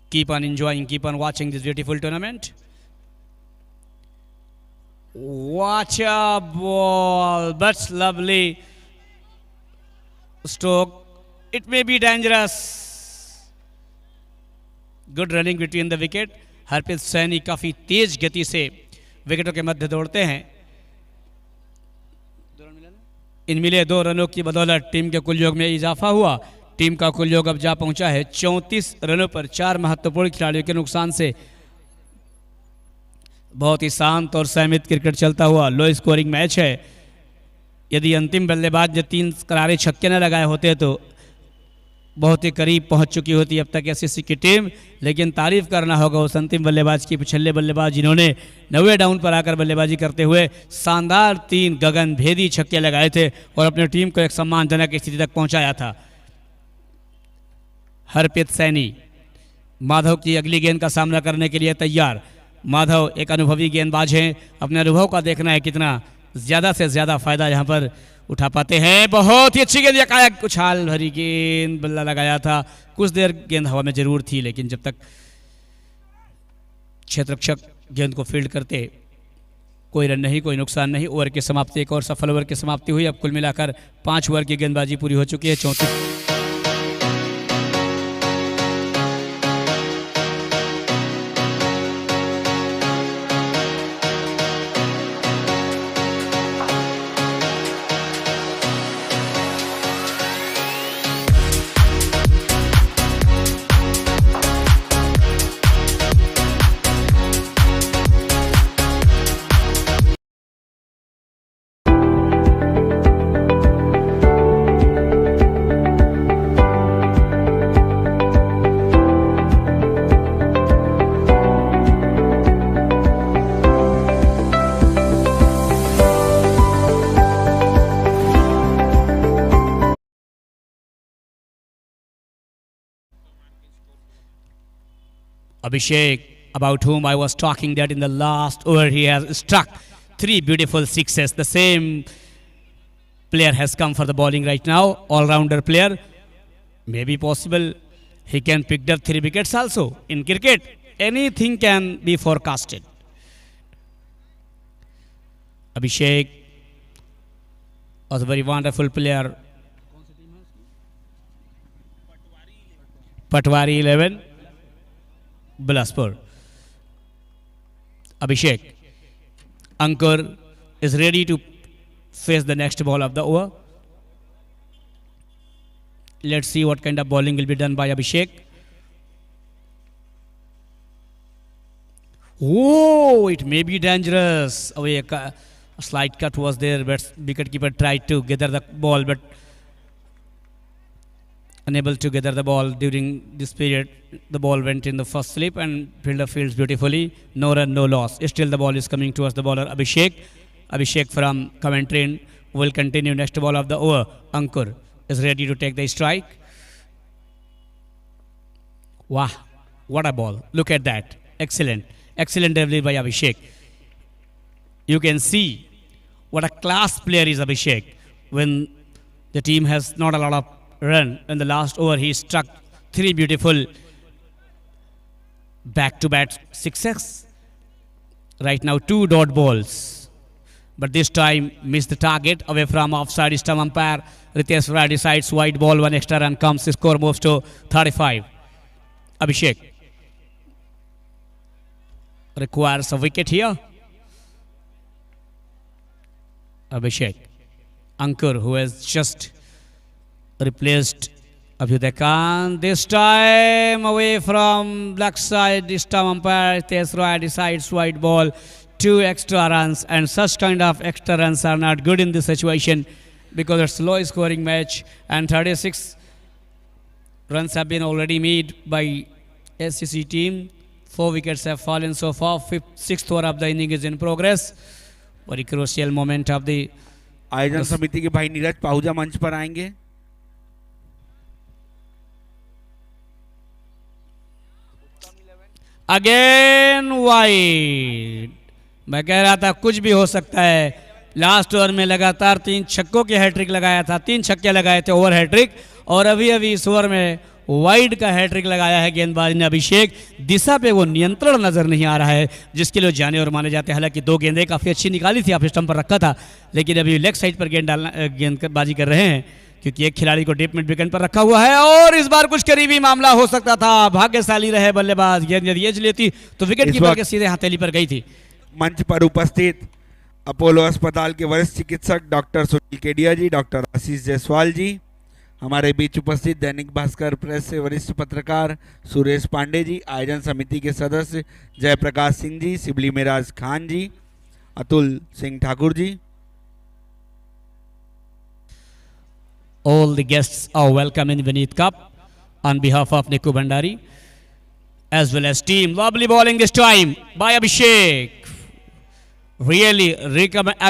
Keep on enjoying, keep on watching this beautiful tournament. Watch a ball, but lovely stroke. It may be dangerous. Good running between the wicket. Harpreet Saini काफ़ी तेज गति से विकेटों के मध्य दौड़ते हैं. इन मिले 2 रनों की बदौलत टीम के कुल योग में इजाफा हुआ. टीम का कुल योग अब जा पहुंचा है 34 रनों पर 4 महत्वपूर्ण खिलाड़ियों के नुकसान से। बहुत ही शांत और संयमित क्रिकेट चलता हुआ लो स्कोरिंग मैच है। यदि अंतिम बल्लेबाज जो 3 करारे छक्के न लगाए होते तो बहुत ही करीब पहुंच चुकी होती अब तक एससीसी की टीम। लेकिन तारीफ करना होगा उस अंतिम बल्लेबाज की, पिछले बल्लेबाज जिन्होंने 90 डाउन पर आकर बल्लेबाजी करते हुए शानदार 3 गगन भेदी छक्के लगाए थे और अपनी टीम को एक सम्मानजनक स्थिति तक पहुंचाया था। हरप्रीत सैनी माधव की अगली गेंद का सामना करने के लिए तैयार। माधव एक अनुभवी गेंदबाज हैं, अपने अनुभव का देखना है कितना ज़्यादा से ज़्यादा फायदा यहाँ पर उठा पाते हैं। बहुत ही अच्छी गेंद, एकाएक उछाल भरी गेंद, बल्ला लगाया था। कुछ देर गेंद हवा में जरूर थी, लेकिन जब तक क्षेत्ररक्षक गेंद को फील्ड करते कोई रन नहीं, कोई नुकसान नहीं। ओवर की समाप्ति, एक और सफल ओवर की समाप्ति हुई। अब कुल मिलाकर 5 ओवर की गेंदबाजी पूरी हो चुकी है। 34 Abhishek, about whom I was talking, that in the last over he has struck 3 beautiful sixes. The same player has come for the bowling right now, all-rounder player. Maybe possible he can pick up 3 wickets also. In cricket, anything can be forecasted. Abhishek was a very wonderful player. Patwari 11. Bilaspur. Abhishek. Ankur is ready to face the next ball of the over. Let's see what kind of bowling will be done by Abhishek. Oh, it may be dangerous. Away, a slight cut was there, but wicketkeeper tried to gather the ball, but unable to gather the ball during this period. The ball went in the first slip and fielder fields beautifully. No run, no loss. Still the ball is coming towards the bowler Abhishek. Abhishek from commentary will continue next ball of the over. Ankur is ready to take the strike. Wow, what a ball. Look at that. Excellent. Excellent delivery by Abhishek. You can see what a class player is Abhishek. When the team has not a lot of run in the last over, he struck 3 beautiful back-to-back sixes. Right now 2 dot balls, but this time missed the target away from offside stump umpire. Ritesh Rai decides wide ball, 1 extra run comes. Score moves to 35. Abhishek requires a wicket here. Abhishek. Ankur, who has just replaced Abhyuday Khan, this time away from black side stump umpire. Ritesh Rai decides wide ball, 2 extra runs, and such kind of extra runs are not good in this situation because it's a low scoring match, and 36 runs have been already made by SCC team. 4 wickets have fallen so far. 6th over of the inning is in progress. Very crucial moment of the आयोजन समिति के भाई नीरज पाहुजा मंच पर आएंगे. Again wide. मैं कह रहा था कुछ भी हो सकता है. लास्ट ओवर में लगातार 3 छक्कों के हैट्रिक लगाया था, 3 छक्के लगाए थे ओवर हैट्रिक, और अभी इस ओवर में वाइड का हैट्रिक लगाया है गेंदबाज ने अभिषेक. दिशा पे वो नियंत्रण नजर नहीं आ रहा है जिसके लिए जाने और माने जाते हैं. हालांकि 2 गेंदें काफ़ी अच्छी निकाली थी, आप स्टंप पर रखा था, लेकिन अभी लेग साइड पर गेंदबाजी कर रहे हैं क्योंकि एक खिलाड़ी को डीप मिड विकेट पर रखा हुआ है. और इस बार कुछ करीबी मामला हो सकता था. भाग्यशाली रहे बल्लेबाज. गेंद यदि एज लेती तो विकेट कीपर के सीधे हथेली पर गई थी. मंच पर उपस्थित अपोलो अस्पताल के वरिष्ठ चिकित्सक डॉक्टर सुनील केडिया जी, डॉक्टर आशीष जायसवाल जी, हमारे बीच उपस्थित दैनिक भास्कर प्रेस से वरिष्ठ पत्रकार सुरेश पांडे जी, आयोजन समिति के सदस्य जयप्रकाश सिंह जी, शिबली मिराज खान जी, Atul Singh Thakur ji. All the guests are welcome in Vineet Cup on behalf of Niku Bhandari as well as team. Lovely bowling this time by Abhishek. Really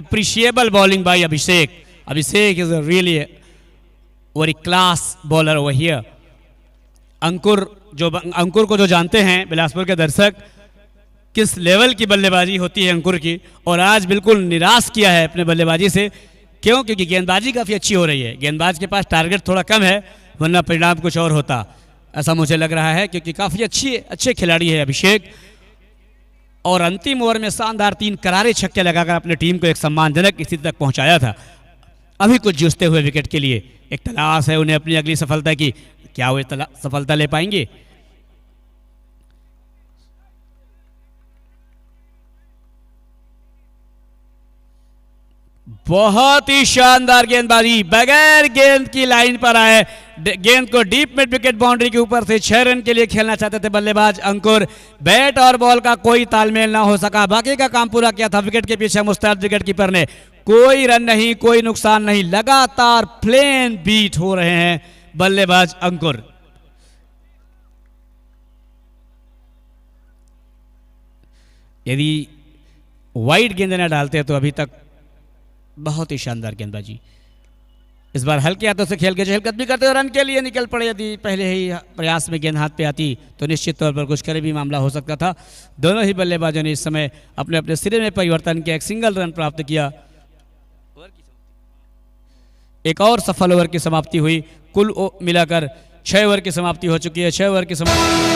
appreciable bowling by Abhishek. Abhishek is a really very class bowler over here. अंकुर को जो जानते हैं बिलासपुर के दर्शक, किस level की बल्लेबाजी होती है अंकुर की, और आज बिल्कुल निराश किया है अपने बल्लेबाजी से। क्यों? क्योंकि गेंदबाजी काफ़ी अच्छी हो रही है, गेंदबाज के पास टारगेट थोड़ा कम है, वरना परिणाम कुछ और होता, ऐसा मुझे लग रहा है, क्योंकि काफ़ी अच्छे खिलाड़ी है अभिषेक। और अंतिम ओवर में शानदार 3 करारे छक्के लगाकर अपने टीम को एक सम्मानजनक स्थिति तक पहुंचाया था। अभी कुछ जूझते हुए विकेट के लिए एक तलाश है उन्हें अपनी अगली सफलता की। क्या वो सफलता ले पाएंगे? बहुत ही शानदार गेंदबाजी, बगैर गेंद की लाइन पर आए, गेंद को डीप मिड विकेट बाउंड्री के ऊपर से 6 रन के लिए खेलना चाहते थे बल्लेबाज अंकुर। बैट और बॉल का कोई तालमेल ना हो सका, बाकी का काम पूरा किया था विकेट के पीछे मुस्तैद विकेट कीपर ने। कोई रन नहीं, कोई नुकसान नहीं, लगातार प्लेन बीट हो रहे हैं बल्लेबाज अंकुर। यदि वाइड गेंद न डालते तो अभी तक बहुत ही शानदार गेंदबाजी। इस बार हल्के हाथों से खेल के चहलकदमी करते हुए रन के लिए निकल पड़े। यदि पहले ही प्रयास में गेंद हाथ पे आती तो निश्चित तौर पर कुछ करीबी मामला हो सकता था। दोनों ही बल्लेबाजों ने इस समय अपने अपने सिरे में परिवर्तन किया, एक सिंगल रन प्राप्त किया। एक और सफल ओवर की समाप्ति हुई। कुल मिलाकर 6 ओवर की समाप्ति हो चुकी है। 6 ओवर की समाप्ति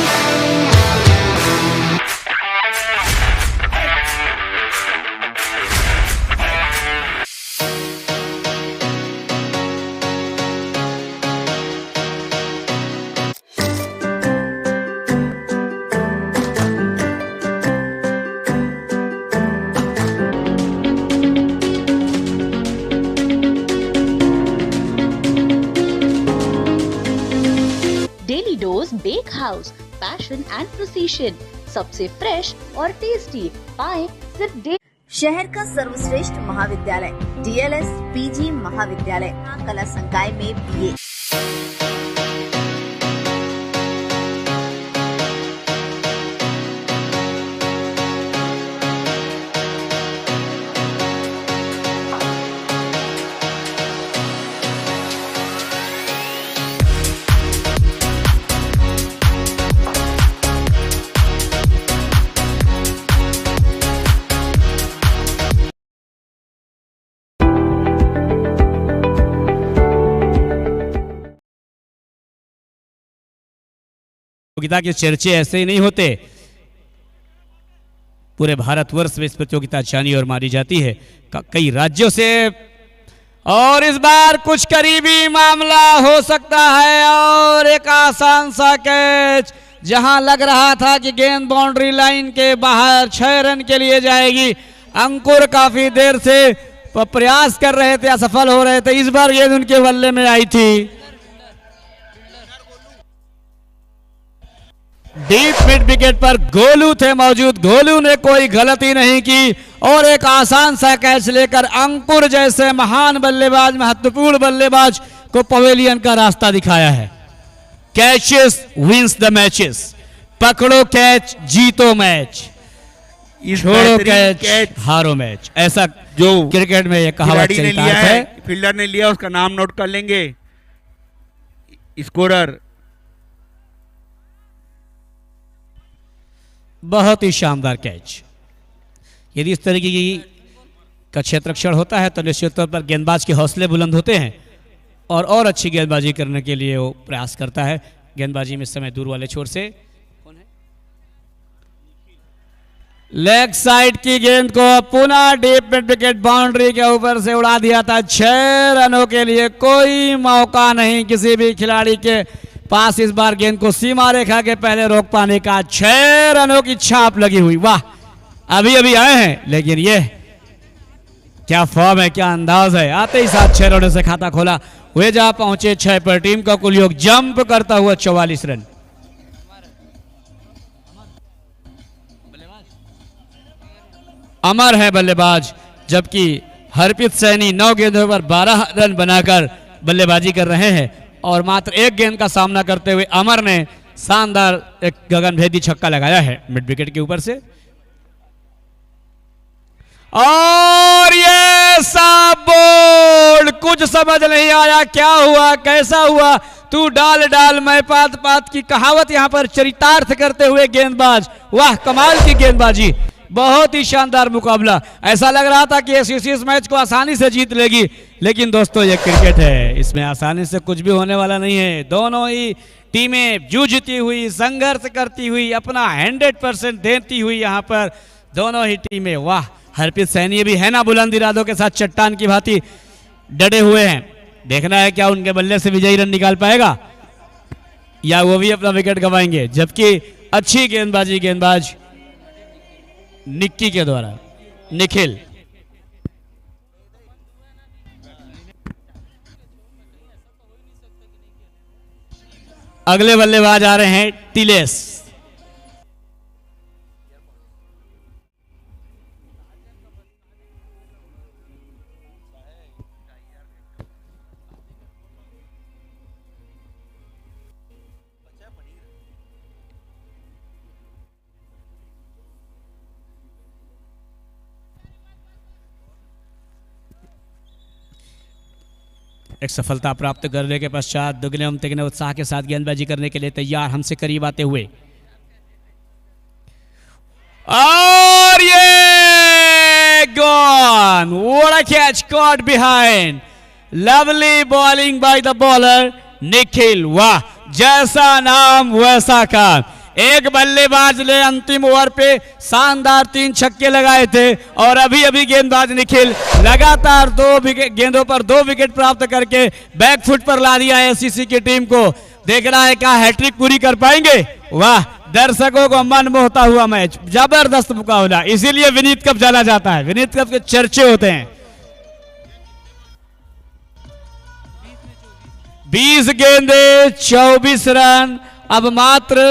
bake house, passion and precision, सबसे फ्रेश और टेस्टी पाए सिर्फ शहर का सर्वश्रेष्ठ महाविद्यालय DLS PG महाविद्यालय कला संकाय में BA। प्रतियोगिता के चर्चे ऐसे ही नहीं होते, पूरे भारतवर्ष में इस प्रतियोगिता जानी और मानी जाती है कई राज्यों से। और इस बार कुछ करीबी मामला हो सकता है और एक आसान सा कैच, जहां लग रहा था कि गेंद बाउंड्री लाइन के बाहर 6 रन के लिए जाएगी। अंकुर काफी देर से प्रयास कर रहे थे, असफल हो रहे थे। इस बार गेंद उनके बल्ले में आई थी। डीप मिड विकेट पर गोलू थे मौजूद, गोलू ने कोई गलती नहीं की और एक आसान सा कैच लेकर अंकुर जैसे महान बल्लेबाज, महत्वपूर्ण बल्लेबाज को पवेलियन का रास्ता दिखाया है। कैचेस विंस द मैचेस, पकड़ो कैच जीतो मैच, छोड़ो कैच हारो मैच, ऐसा जो क्रिकेट में ये कहावत चलता है। फील्डर ने लिया, उसका नाम नोट कर लेंगे। स्कोरर बहुत ही शानदार कैच। यदि इस तरीके का क्षेत्ररक्षण होता है तो निश्चित तौर पर गेंदबाज के हौसले बुलंद होते हैं और अच्छी गेंदबाजी करने के लिए वो प्रयास करता है। गेंदबाजी में इस समय दूर वाले छोर से कौन है, लेग साइड की गेंद को पुनः डीप मिड विकेट बाउंड्री के ऊपर से उड़ा दिया था। 6 रनों के लिए कोई मौका नहीं किसी भी खिलाड़ी के पास इस बार गेंद को सीमा रेखा के पहले रोक पाने का। 6 रनों की छाप लगी हुई। वाह, अभी अभी आए हैं लेकिन ये क्या फॉर्म है, क्या अंदाज है। आते ही साथ 6 रनों से खाता खोला वे जहां पहुंचे 6 पर। टीम का कुल योग जंप करता हुआ 44 रन। अमर है बल्लेबाज, जबकि हरप्रीत सैनी 9 गेंदों पर 12 रन बनाकर बल्लेबाजी कर रहे हैं और मात्र 1 गेंद का सामना करते हुए अमर ने शानदार एक गगनभेदी छक्का लगाया है मिड विकेट के ऊपर से। और ये सब बोल्ड, कुछ समझ नहीं आया क्या हुआ कैसा हुआ, तू डाल डाल मैं पात पात की कहावत यहां पर चरितार्थ करते हुए गेंदबाज, वाह कमाल की गेंदबाजी, बहुत ही शानदार मुकाबला। ऐसा लग रहा था कि एससीसी इस मैच को आसानी से जीत लेगी, लेकिन दोस्तों ये क्रिकेट है, इसमें आसानी से कुछ भी होने वाला नहीं है। दोनों ही टीमें जूझती हुई, संघर्ष करती हुई, अपना 100% देती हुई यहां पर दोनों ही टीमें, वाह हरप्रीत सैनी भी है ना बुलंद इरादों के साथ चट्टान की भांति डटे हुए हैं। देखना है क्या उनके बल्ले से विजयी रन निकाल पाएगा या वो भी अपना विकेट गंवाएंगे। जबकि अच्छी गेंदबाजी गेंदबाज निक्की के द्वारा, निखिल अगले बल्लेबाज आ रहे हैं टिलेस। एक सफलता प्राप्त करने के पश्चात दुगने तिगने उत्साह के साथ गेंदबाजी करने के लिए तैयार, हमसे करीब आते हुए, और ये gone, what a catch caught behind, lovely bowling by the bowler Nikhil. वाह जैसा नाम वैसा काम, एक बल्लेबाज ने अंतिम ओवर पे शानदार 3 छक्के लगाए थे और अभी अभी गेंदबाज निखिल लगातार 2 गेंदों पर 2 विकेट प्राप्त करके बैकफुट पर ला दिया है एससीसी की टीम को। देखना है क्या हैट्रिक पूरी कर पाएंगे। वाह दर्शकों को मन मोहता हुआ मैच, जबरदस्त मुकाबला, इसीलिए विनीत कप जाना जाता है, विनीत कप के चर्चे होते हैं। 20 गेंदे 24 रन, अब मात्र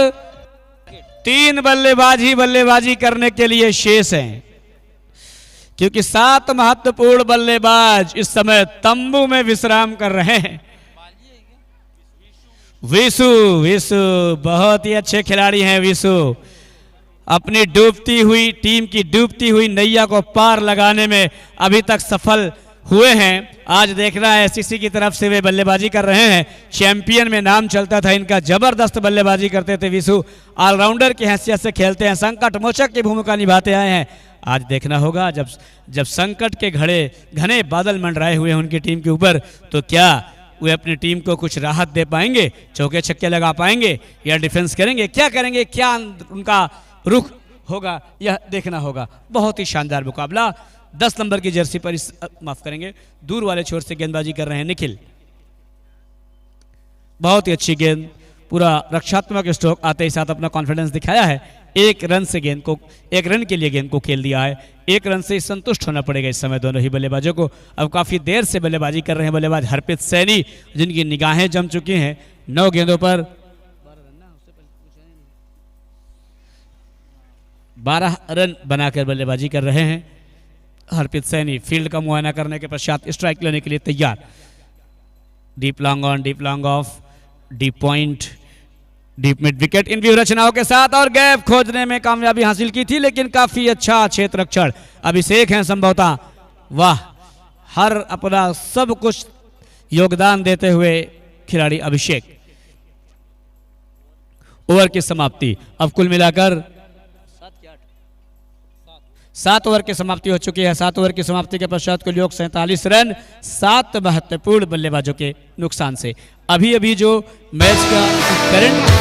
3 बल्लेबाजी करने के लिए शेष हैं, क्योंकि 7 महत्वपूर्ण बल्लेबाज इस समय तंबू में विश्राम कर रहे हैं। विशु बहुत ही अच्छे खिलाड़ी हैं। विशु अपनी डूबती हुई टीम की डूबती हुई नैया को पार लगाने में अभी तक सफल हुए हैं। आज देखना है एससीसी की तरफ से वे बल्लेबाजी कर रहे हैं। चैंपियन में नाम चलता था इनका, जबरदस्त बल्लेबाजी करते थे विशु, ऑलराउंडर की हैसियत से खेलते हैं, संकट मोचक की भूमिका निभाते आए हैं। आज देखना होगा जब संकट के घने बादल मंडराए हुए हैं उनकी टीम के ऊपर, तो क्या वे अपनी टीम को कुछ राहत दे पाएंगे, चौके छक्के लगा पाएंगे या डिफेंस करेंगे, क्या करेंगे, क्या उनका रुख होगा, यह देखना होगा। बहुत ही शानदार मुकाबला। 10 नंबर की जर्सी पर माफ करेंगे दूर वाले छोर से गेंदबाजी कर रहे हैं निखिल। बहुत ही अच्छी गेंद, पूरा रक्षात्मक स्ट्रोक आते ही साथ अपना कॉन्फिडेंस दिखाया है। 1 रन के लिए गेंद को खेल दिया है। 1 रन से संतुष्ट होना पड़ेगा इस समय दोनों ही बल्लेबाजों को। अब काफी देर से बल्लेबाजी कर रहे हैं बल्लेबाज हरप्रीत सैनी, जिनकी निगाहें जम चुकी हैं। 9 गेंदों पर 12 रन बनाकर बल्लेबाजी कर रहे हैं हरप्रीत सैनी। फील्ड का मुआयना करने के पश्चात स्ट्राइक लेने के लिए तैयार। Deep long on, deep long off, deep point, deep mid wicket, in view रचनाओं के साथ और गैप खोजने में कामयाबी हासिल की थी, लेकिन काफी अच्छा क्षेत्र रक्षण अभिषेक हैं संभवतः। वाह हर अपना सब कुछ योगदान देते हुए खिलाड़ी अभिषेक। ओवर की समाप्ति, अब कुल मिलाकर 7 ओवर की समाप्ति हो चुकी है। 7 ओवर की समाप्ति के पश्चात कुल योग 47 रन 7 महत्वपूर्ण बल्लेबाजों के नुकसान से। अभी जो मैच का current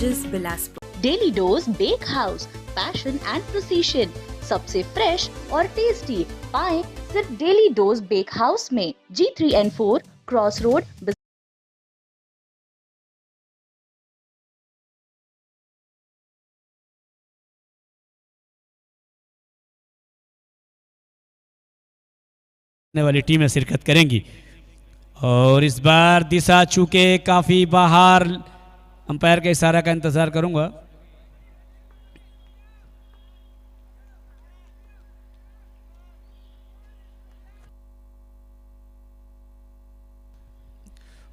Villages, Bilaspur. Daily dose bake house, passion and precision, सबसे फ्रेश और टेस्टी पाएं सिर्फ डेली डोज बेक हाउस में, G3N4 क्रॉस रोड। वाली टीमें शिरकत करेंगी और इस बार दिशा चूके काफी बाहर, अंपायर के इशारा का इंतजार करूंगा।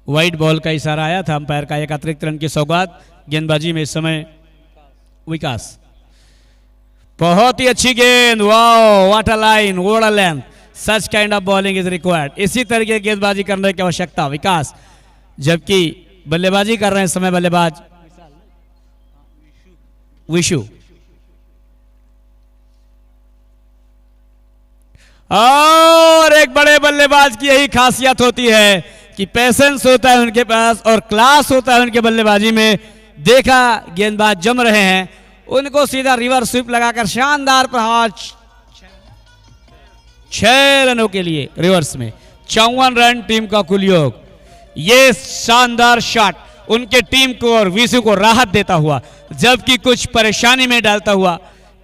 वाइट बॉल का इशारा आया था, अंपायर का एक अतिरिक्त रन की सौगात। गेंदबाजी में इस समय विकास, बहुत ही अच्छी गेंद, wow what a line, what a length, such kind of bowling is required. इसी तरीके की गेंदबाजी करने की आवश्यकता विकास, जबकि बल्लेबाजी कर रहे हैं समय बल्लेबाज विशु। और एक बड़े बल्लेबाज की यही खासियत होती है कि पेशेंस होता है उनके पास और क्लास होता है उनके बल्लेबाजी में। देखा गेंदबाज जम रहे हैं, उनको सीधा रिवर्स स्वीप लगाकर शानदार प्रहार, 6 रनों के लिए रिवर्स में 54 रन टीम का कुल योग। ये शानदार शॉट उनके टीम को और विशु को राहत देता हुआ, जबकि कुछ परेशानी में डालता हुआ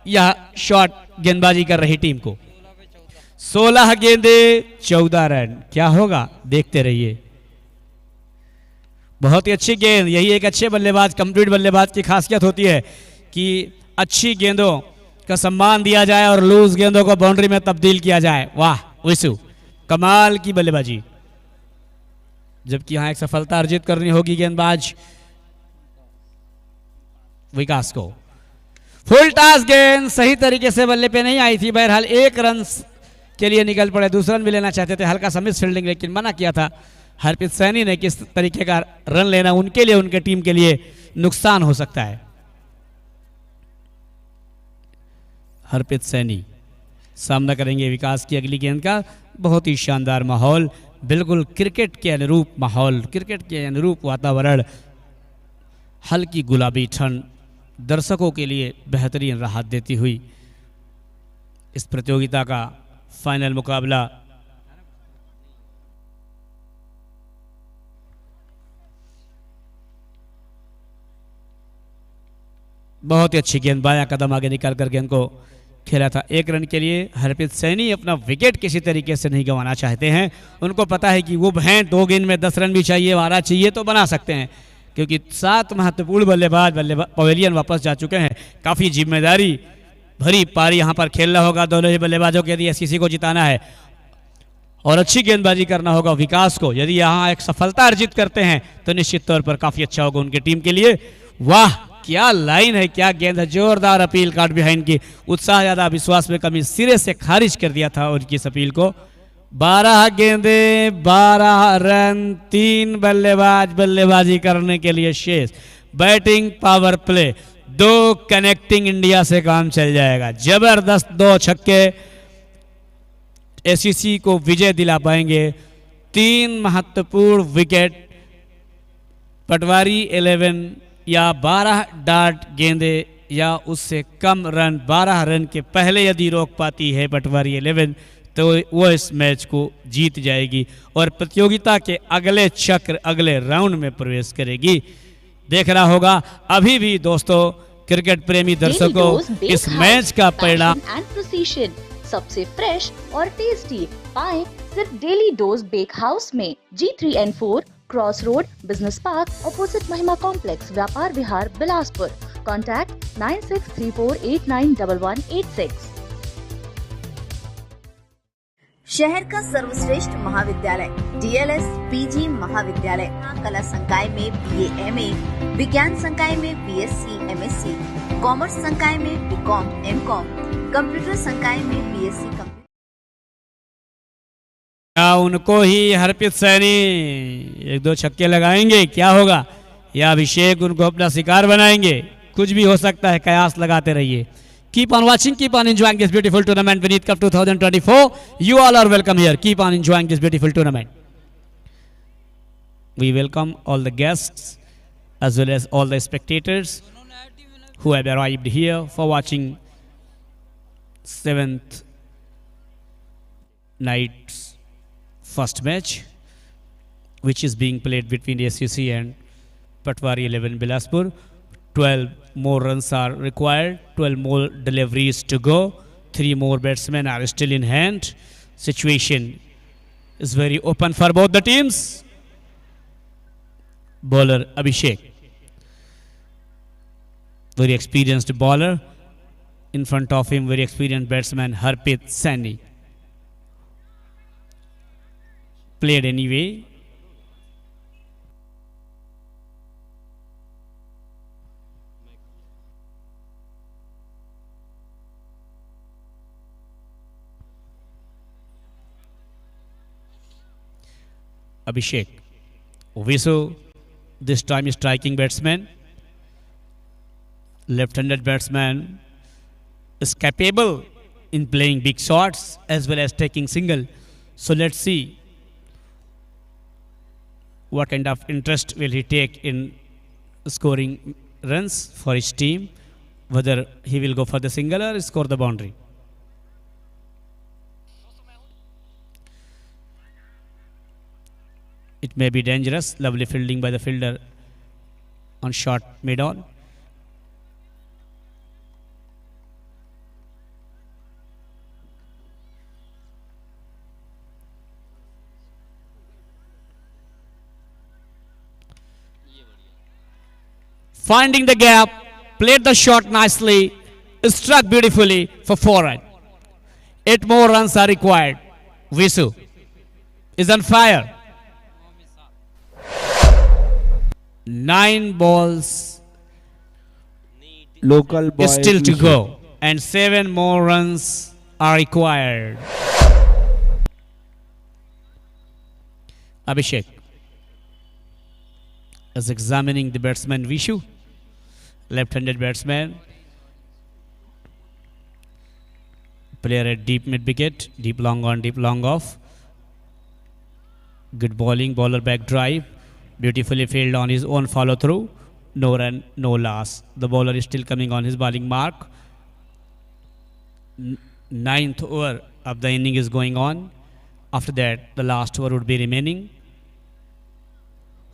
यह शॉट गेंदबाजी कर रही टीम को। 16 गेंदे 14 रन, क्या होगा देखते रहिए। बहुत ही अच्छी गेंद, यही एक अच्छे बल्लेबाज, कंप्लीट बल्लेबाज की खासियत होती है कि अच्छी गेंदों का सम्मान दिया जाए और लूज गेंदों को बाउंड्री में तब्दील किया जाए। वाह विशु, कमाल की बल्लेबाजी। जबकि यहां एक सफलता अर्जित करनी होगी गेंदबाज विकास को। फुल टॉस गेंद सही तरीके से बल्ले पे नहीं आई थी, बहरहाल 1 रन के लिए निकल पड़े। दूसरा रन भी लेना चाहते थे, हल्का सा मिस फील्डिंग, लेकिन मना किया था हरप्रीत सैनी ने। किस तरीके का रन लेना उनके लिए, उनके टीम के लिए नुकसान हो सकता है। हरप्रीत सैनी सामना करेंगे विकास की अगली गेंद का। बहुत ही शानदार माहौल, बिल्कुल क्रिकेट के अनुरूप माहौल, क्रिकेट के अनुरूप वातावरण, हल्की गुलाबी ठंड दर्शकों के लिए बेहतरीन राहत देती हुई इस प्रतियोगिता का फाइनल मुकाबला बहुत ही अच्छी गेंद, बायां कदम आगे निकाल कर गेंद को खेला था 1 रन के लिए। हरप्रीत सैनी अपना विकेट किसी तरीके से नहीं गंवाना चाहते हैं। उनको पता है कि वो हैं 2 गेंद में 10 रन भी चाहिए, 12 चाहिए तो बना सकते हैं, क्योंकि 7 महत्वपूर्ण बल्लेबाज पवेलियन वापस जा चुके हैं। काफ़ी जिम्मेदारी भरी पारी यहाँ पर खेलना होगा दोनों ही बल्लेबाजों के, यदि एससीसी को जिताना है और अच्छी गेंदबाजी करना होगा विकास को। यदि यहाँ एक सफलता अर्जित करते हैं तो निश्चित तौर पर काफ़ी अच्छा होगा उनकी टीम के लिए। वाह क्या लाइन है, क्या गेंद है, जोरदार अपील कार्ड बिहाइंड की। उत्साह ज़्यादा, विश्वास में कमी, सिरे से खारिज कर दिया था उनकी इस अपील को। 12 गेंदे 12 रन, 3 बल्लेबाज बल्लेबाजी करने के लिए शेष। Batting power play 2 connecting India से काम चल जाएगा। जबरदस्त 2 छक्के एससीसी को विजय दिला पाएंगे। 3 महत्वपूर्ण विकेट, पटवारी 11 या 12 डार्ट गेंदे या उससे कम रन, 12 रन के पहले यदि रोक पाती है पटवारी 11 तो वो इस मैच को जीत जाएगी और प्रतियोगिता के अगले चक्र, अगले राउंड में प्रवेश करेगी। देखना होगा। अभी भी दोस्तों क्रिकेट प्रेमी दर्शकों, इस मैच का परिणाम एंड प्रिसीशन सबसे फ्रेश और टेस्टी पाएं सिर्फ डेली डोज बेक हाउस में, G3N4 cross road, business park, opposite Mahima complex, Vyapar Vihar, Bilaspur. Contact 9634891186। शहर का सर्वश्रेष्ठ महाविद्यालय DLS PG महाविद्यालय, कला संकाय में BA MA, विज्ञान संकाय में BSc MSc, कॉमर्स संकाय में BCom MCom, कंप्यूटर संकाय में BSc कंप्यूटर। क्या उनको ही हरप्रीत सैनी 1-2 छक्के लगाएंगे, क्या होगा? या अभिषेक उनको अपना शिकार बनाएंगे? कुछ भी हो सकता है, कयास लगाते रहिए। Keep on watching, keep on enjoying this beautiful tournament, Vineet Cup 2024. You all are welcome here. Keep on enjoying this beautiful tournament. We welcome all the guests as well as all the spectators who have arrived here for watching 7th night's first match, which is being played between SUC and Patwari 11 Bilaspur. 12 more runs are required, 12 more deliveries to go, 3 more batsmen are still in hand. Situation is very open for both the teams. Bowler Abhishek, very experienced bowler. In front of him, very experienced batsman Harpreet Saini. Played anyway. Abhishek, Visu, this time striking batsman. Left-handed batsman is capable in playing big shots as well as taking single. So let's see what kind of interest will he take in scoring runs for his team, whether he will go for the single or score the boundary. It may be dangerous. Lovely fielding by the fielder on short mid-on. Finding the gap, played the shot nicely, struck beautifully for 4 runs. 8 more runs are required. Visu is on fire. 9 balls Local boy still to Vishu. go, and 7 more runs are required. Abhishek is examining the batsman Vishu, left-handed batsman. Player at deep mid-wicket, deep long on, deep long off. Good bowling, bowler back drive. Beautifully fielded on his own follow-through. No run, no loss. The bowler is still coming on his bowling mark. 9th over of the inning is going on. After that, the last over would be remaining.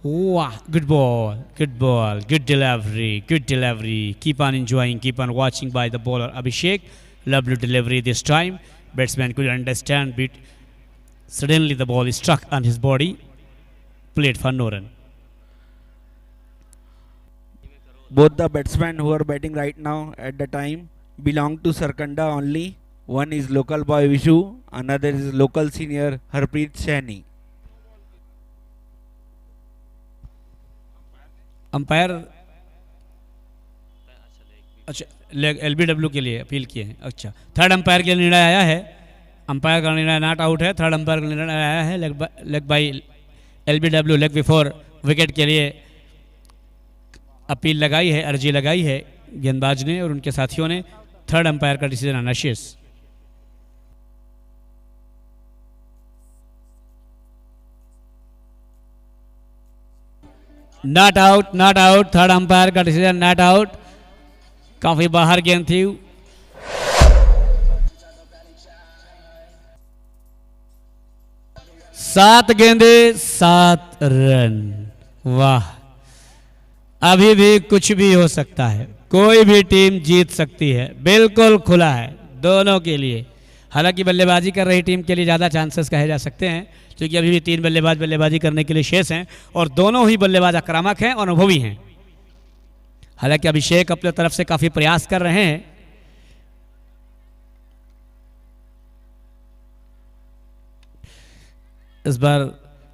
Wow, good ball, good delivery, good delivery. Keep on enjoying, keep on watching by the bowler Abhishek. Lovely delivery this time. Batsman could understand, but suddenly the ball is struck on his body. Played for no run. Both the batsmen who are batting right now at the time belong to Sarkanda only. One is local boy Vishu, another is local senior Harpreet Saini. Umpire अच्छा LBW के लिए appeal किए हैं. अच्छा, third umpire के लिए निर्णय आया है. अंपायर का निर्णय नॉट आउट है. थर्ड अंपायर का निर्णय आया है leg bye LBW, leg before wicket के लिए अपील लगाई है, अर्जी लगाई है गेंदबाज ने और उनके साथियों ने. थर्ड अंपायर का डिसीजन आना शेष. Not out. थर्ड अंपायर का डिसीजन नॉट आउट. काफी बाहर गेंद थी. सात गेंदे 7 रन. वाह, अभी भी कुछ भी हो सकता है. कोई भी टीम जीत सकती है. बिल्कुल खुला है दोनों के लिए. हालांकि बल्लेबाजी कर रही टीम के लिए ज़्यादा चांसेस कहे जा सकते हैं, क्योंकि अभी भी 3 बल्लेबाज बल्लेबाजी करने के लिए शेष हैं और दोनों ही बल्लेबाज आक्रामक हैं और अनुभवी हैं. हालांकि अभिषेक अपने तरफ से काफ़ी प्रयास कर रहे हैं. इस बार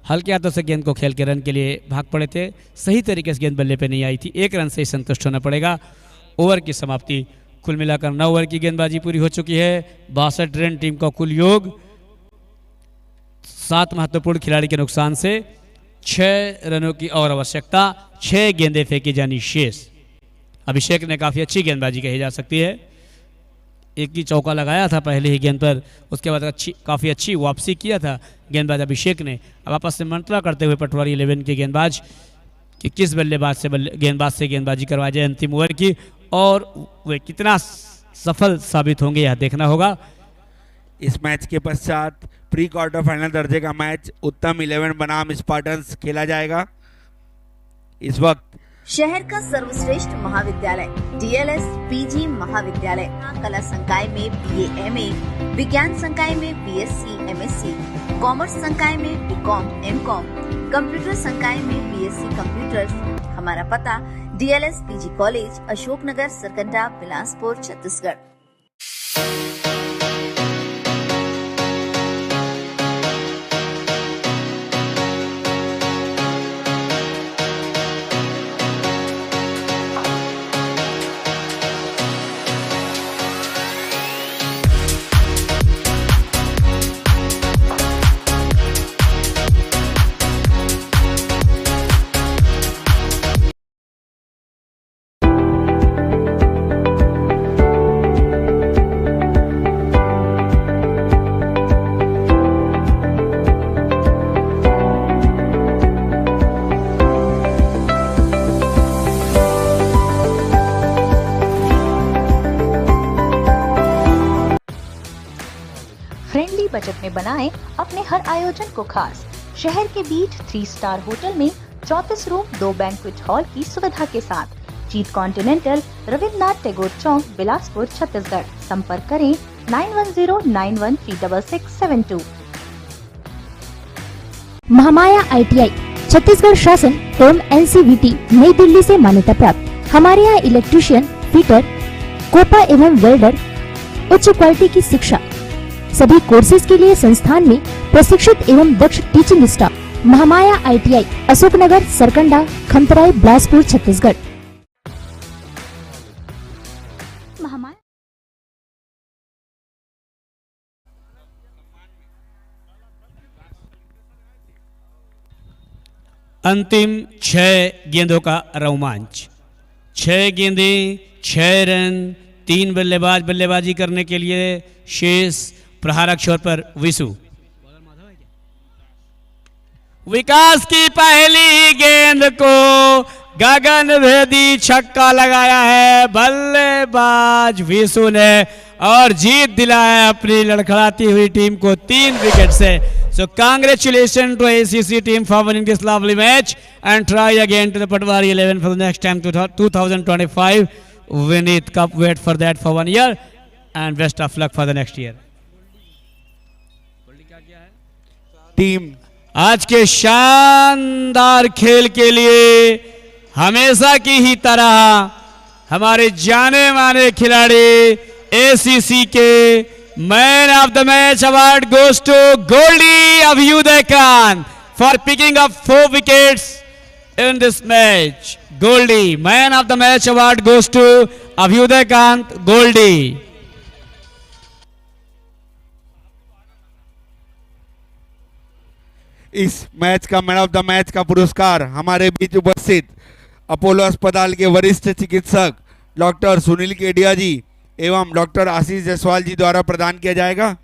हल्के हाथों से गेंद को खेल के रन के लिए भाग पड़े थे. सही तरीके से गेंद बल्ले पे नहीं आई थी. 1 रन से ही संतुष्ट होना पड़ेगा. ओवर की समाप्ति. कुल मिलाकर 9 ओवर की गेंदबाजी पूरी हो चुकी है. 62 रन टीम का कुल योग. 7 महत्वपूर्ण खिलाड़ी के नुकसान से 6 रनों की और आवश्यकता. 6 गेंदें फेंकी जानी शेष. अभिषेक ने काफ़ी अच्छी गेंदबाजी कही जा सकती है. एक ही चौका लगाया था पहले ही गेंद पर, उसके बाद काफ़ी अच्छी वापसी किया था गेंदबाज अभिषेक ने. अब आपस में मंत्रा करते हुए पटवारी 11 के गेंदबाज कि किस बल्लेबाज से गेंदबाज से गेंदबाजी करवाई जाए अंतिम ओवर की, और वे कितना सफल साबित होंगे यह देखना होगा। इस मैच के पश्चात प्री क्वार्टर फाइनल दर्जे का मैच उत्तम 11 बनाम स्पार्टन्स खेला जाएगा। इस वक्त शहर का सर्वश्रेष्ठ महाविद्यालय DLS PG महाविद्यालय, कला संकाय में BA MA, विज्ञान संकाय में BSc MSc, कॉमर्स संकाय में BCom MCom, कंप्यूटर संकाय में BSc कंप्यूटर्स। हमारा पता DLS PG college, Ashoknagar, Sarkanda, Bilaspur, Chhattisgarh. Friendly budget में बनाएं अपने हर आयोजन को खास। शहर के बीच 3 स्टार होटल में 34 रूम, 2 बैंक्वेट हॉल की सुविधा के साथ। जीत कॉन्टिनेंटल, रविन्द्रनाथ टैगोर चौक, बिलासपुर, छत्तीसगढ़। संपर्क करें 9109136672। महामाया ITI छत्तीसगढ़ शासन एवं NCVT नई दिल्ली से मान्यता प्राप्त। हमारे यहाँ इलेक्ट्रीशियन, फिटर, कोपा एवं वेल्डर, उच्च क्वालिटी की शिक्षा। सभी कोर्सेज के लिए संस्थान में प्रशिक्षित एवं दक्ष teaching staff. Mahamaya ITI Ashoknagar, Sarkanda, Khamtarai, Bilaspur, Chhattisgarh. Mahamaya अंतिम 6 गेंदों का रोमांच। 6 गेंदें, 6 रन, 3 बल्लेबाज बल्लेबाजी करने के लिए शेष। प्रहारक छोर पर विशु। विकास की पहली गेंद को गगनभेदी छक्का लगाया है बल्लेबाज विशु ने, और जीत दिलाया अपनी लड़खड़ाती हुई टीम को 3 विकेट से। So congratulations to ACC team for winning this lovely match, and try again to the Patwari 11 for the next time to 2025. Win it cup, wait for that for 1 year, and best of luck for the next year. Team आज के शानदार खेल के लिए हमेशा की ही तरह हमारे जाने माने खिलाड़ी ACC के man of the match award goes to Goldy Abhyuday Kant for picking up 4 wickets in this match. Goldy man of the match award goes to Abhyuday Kant Goldy. इस मैच का मैन ऑफ द मैच का पुरस्कार हमारे बीच उपस्थित अपोलो अस्पताल के वरिष्ठ चिकित्सक डॉक्टर सुनील केडिया जी एवं डॉक्टर आशीष जायसवाल जी द्वारा प्रदान किया जाएगा।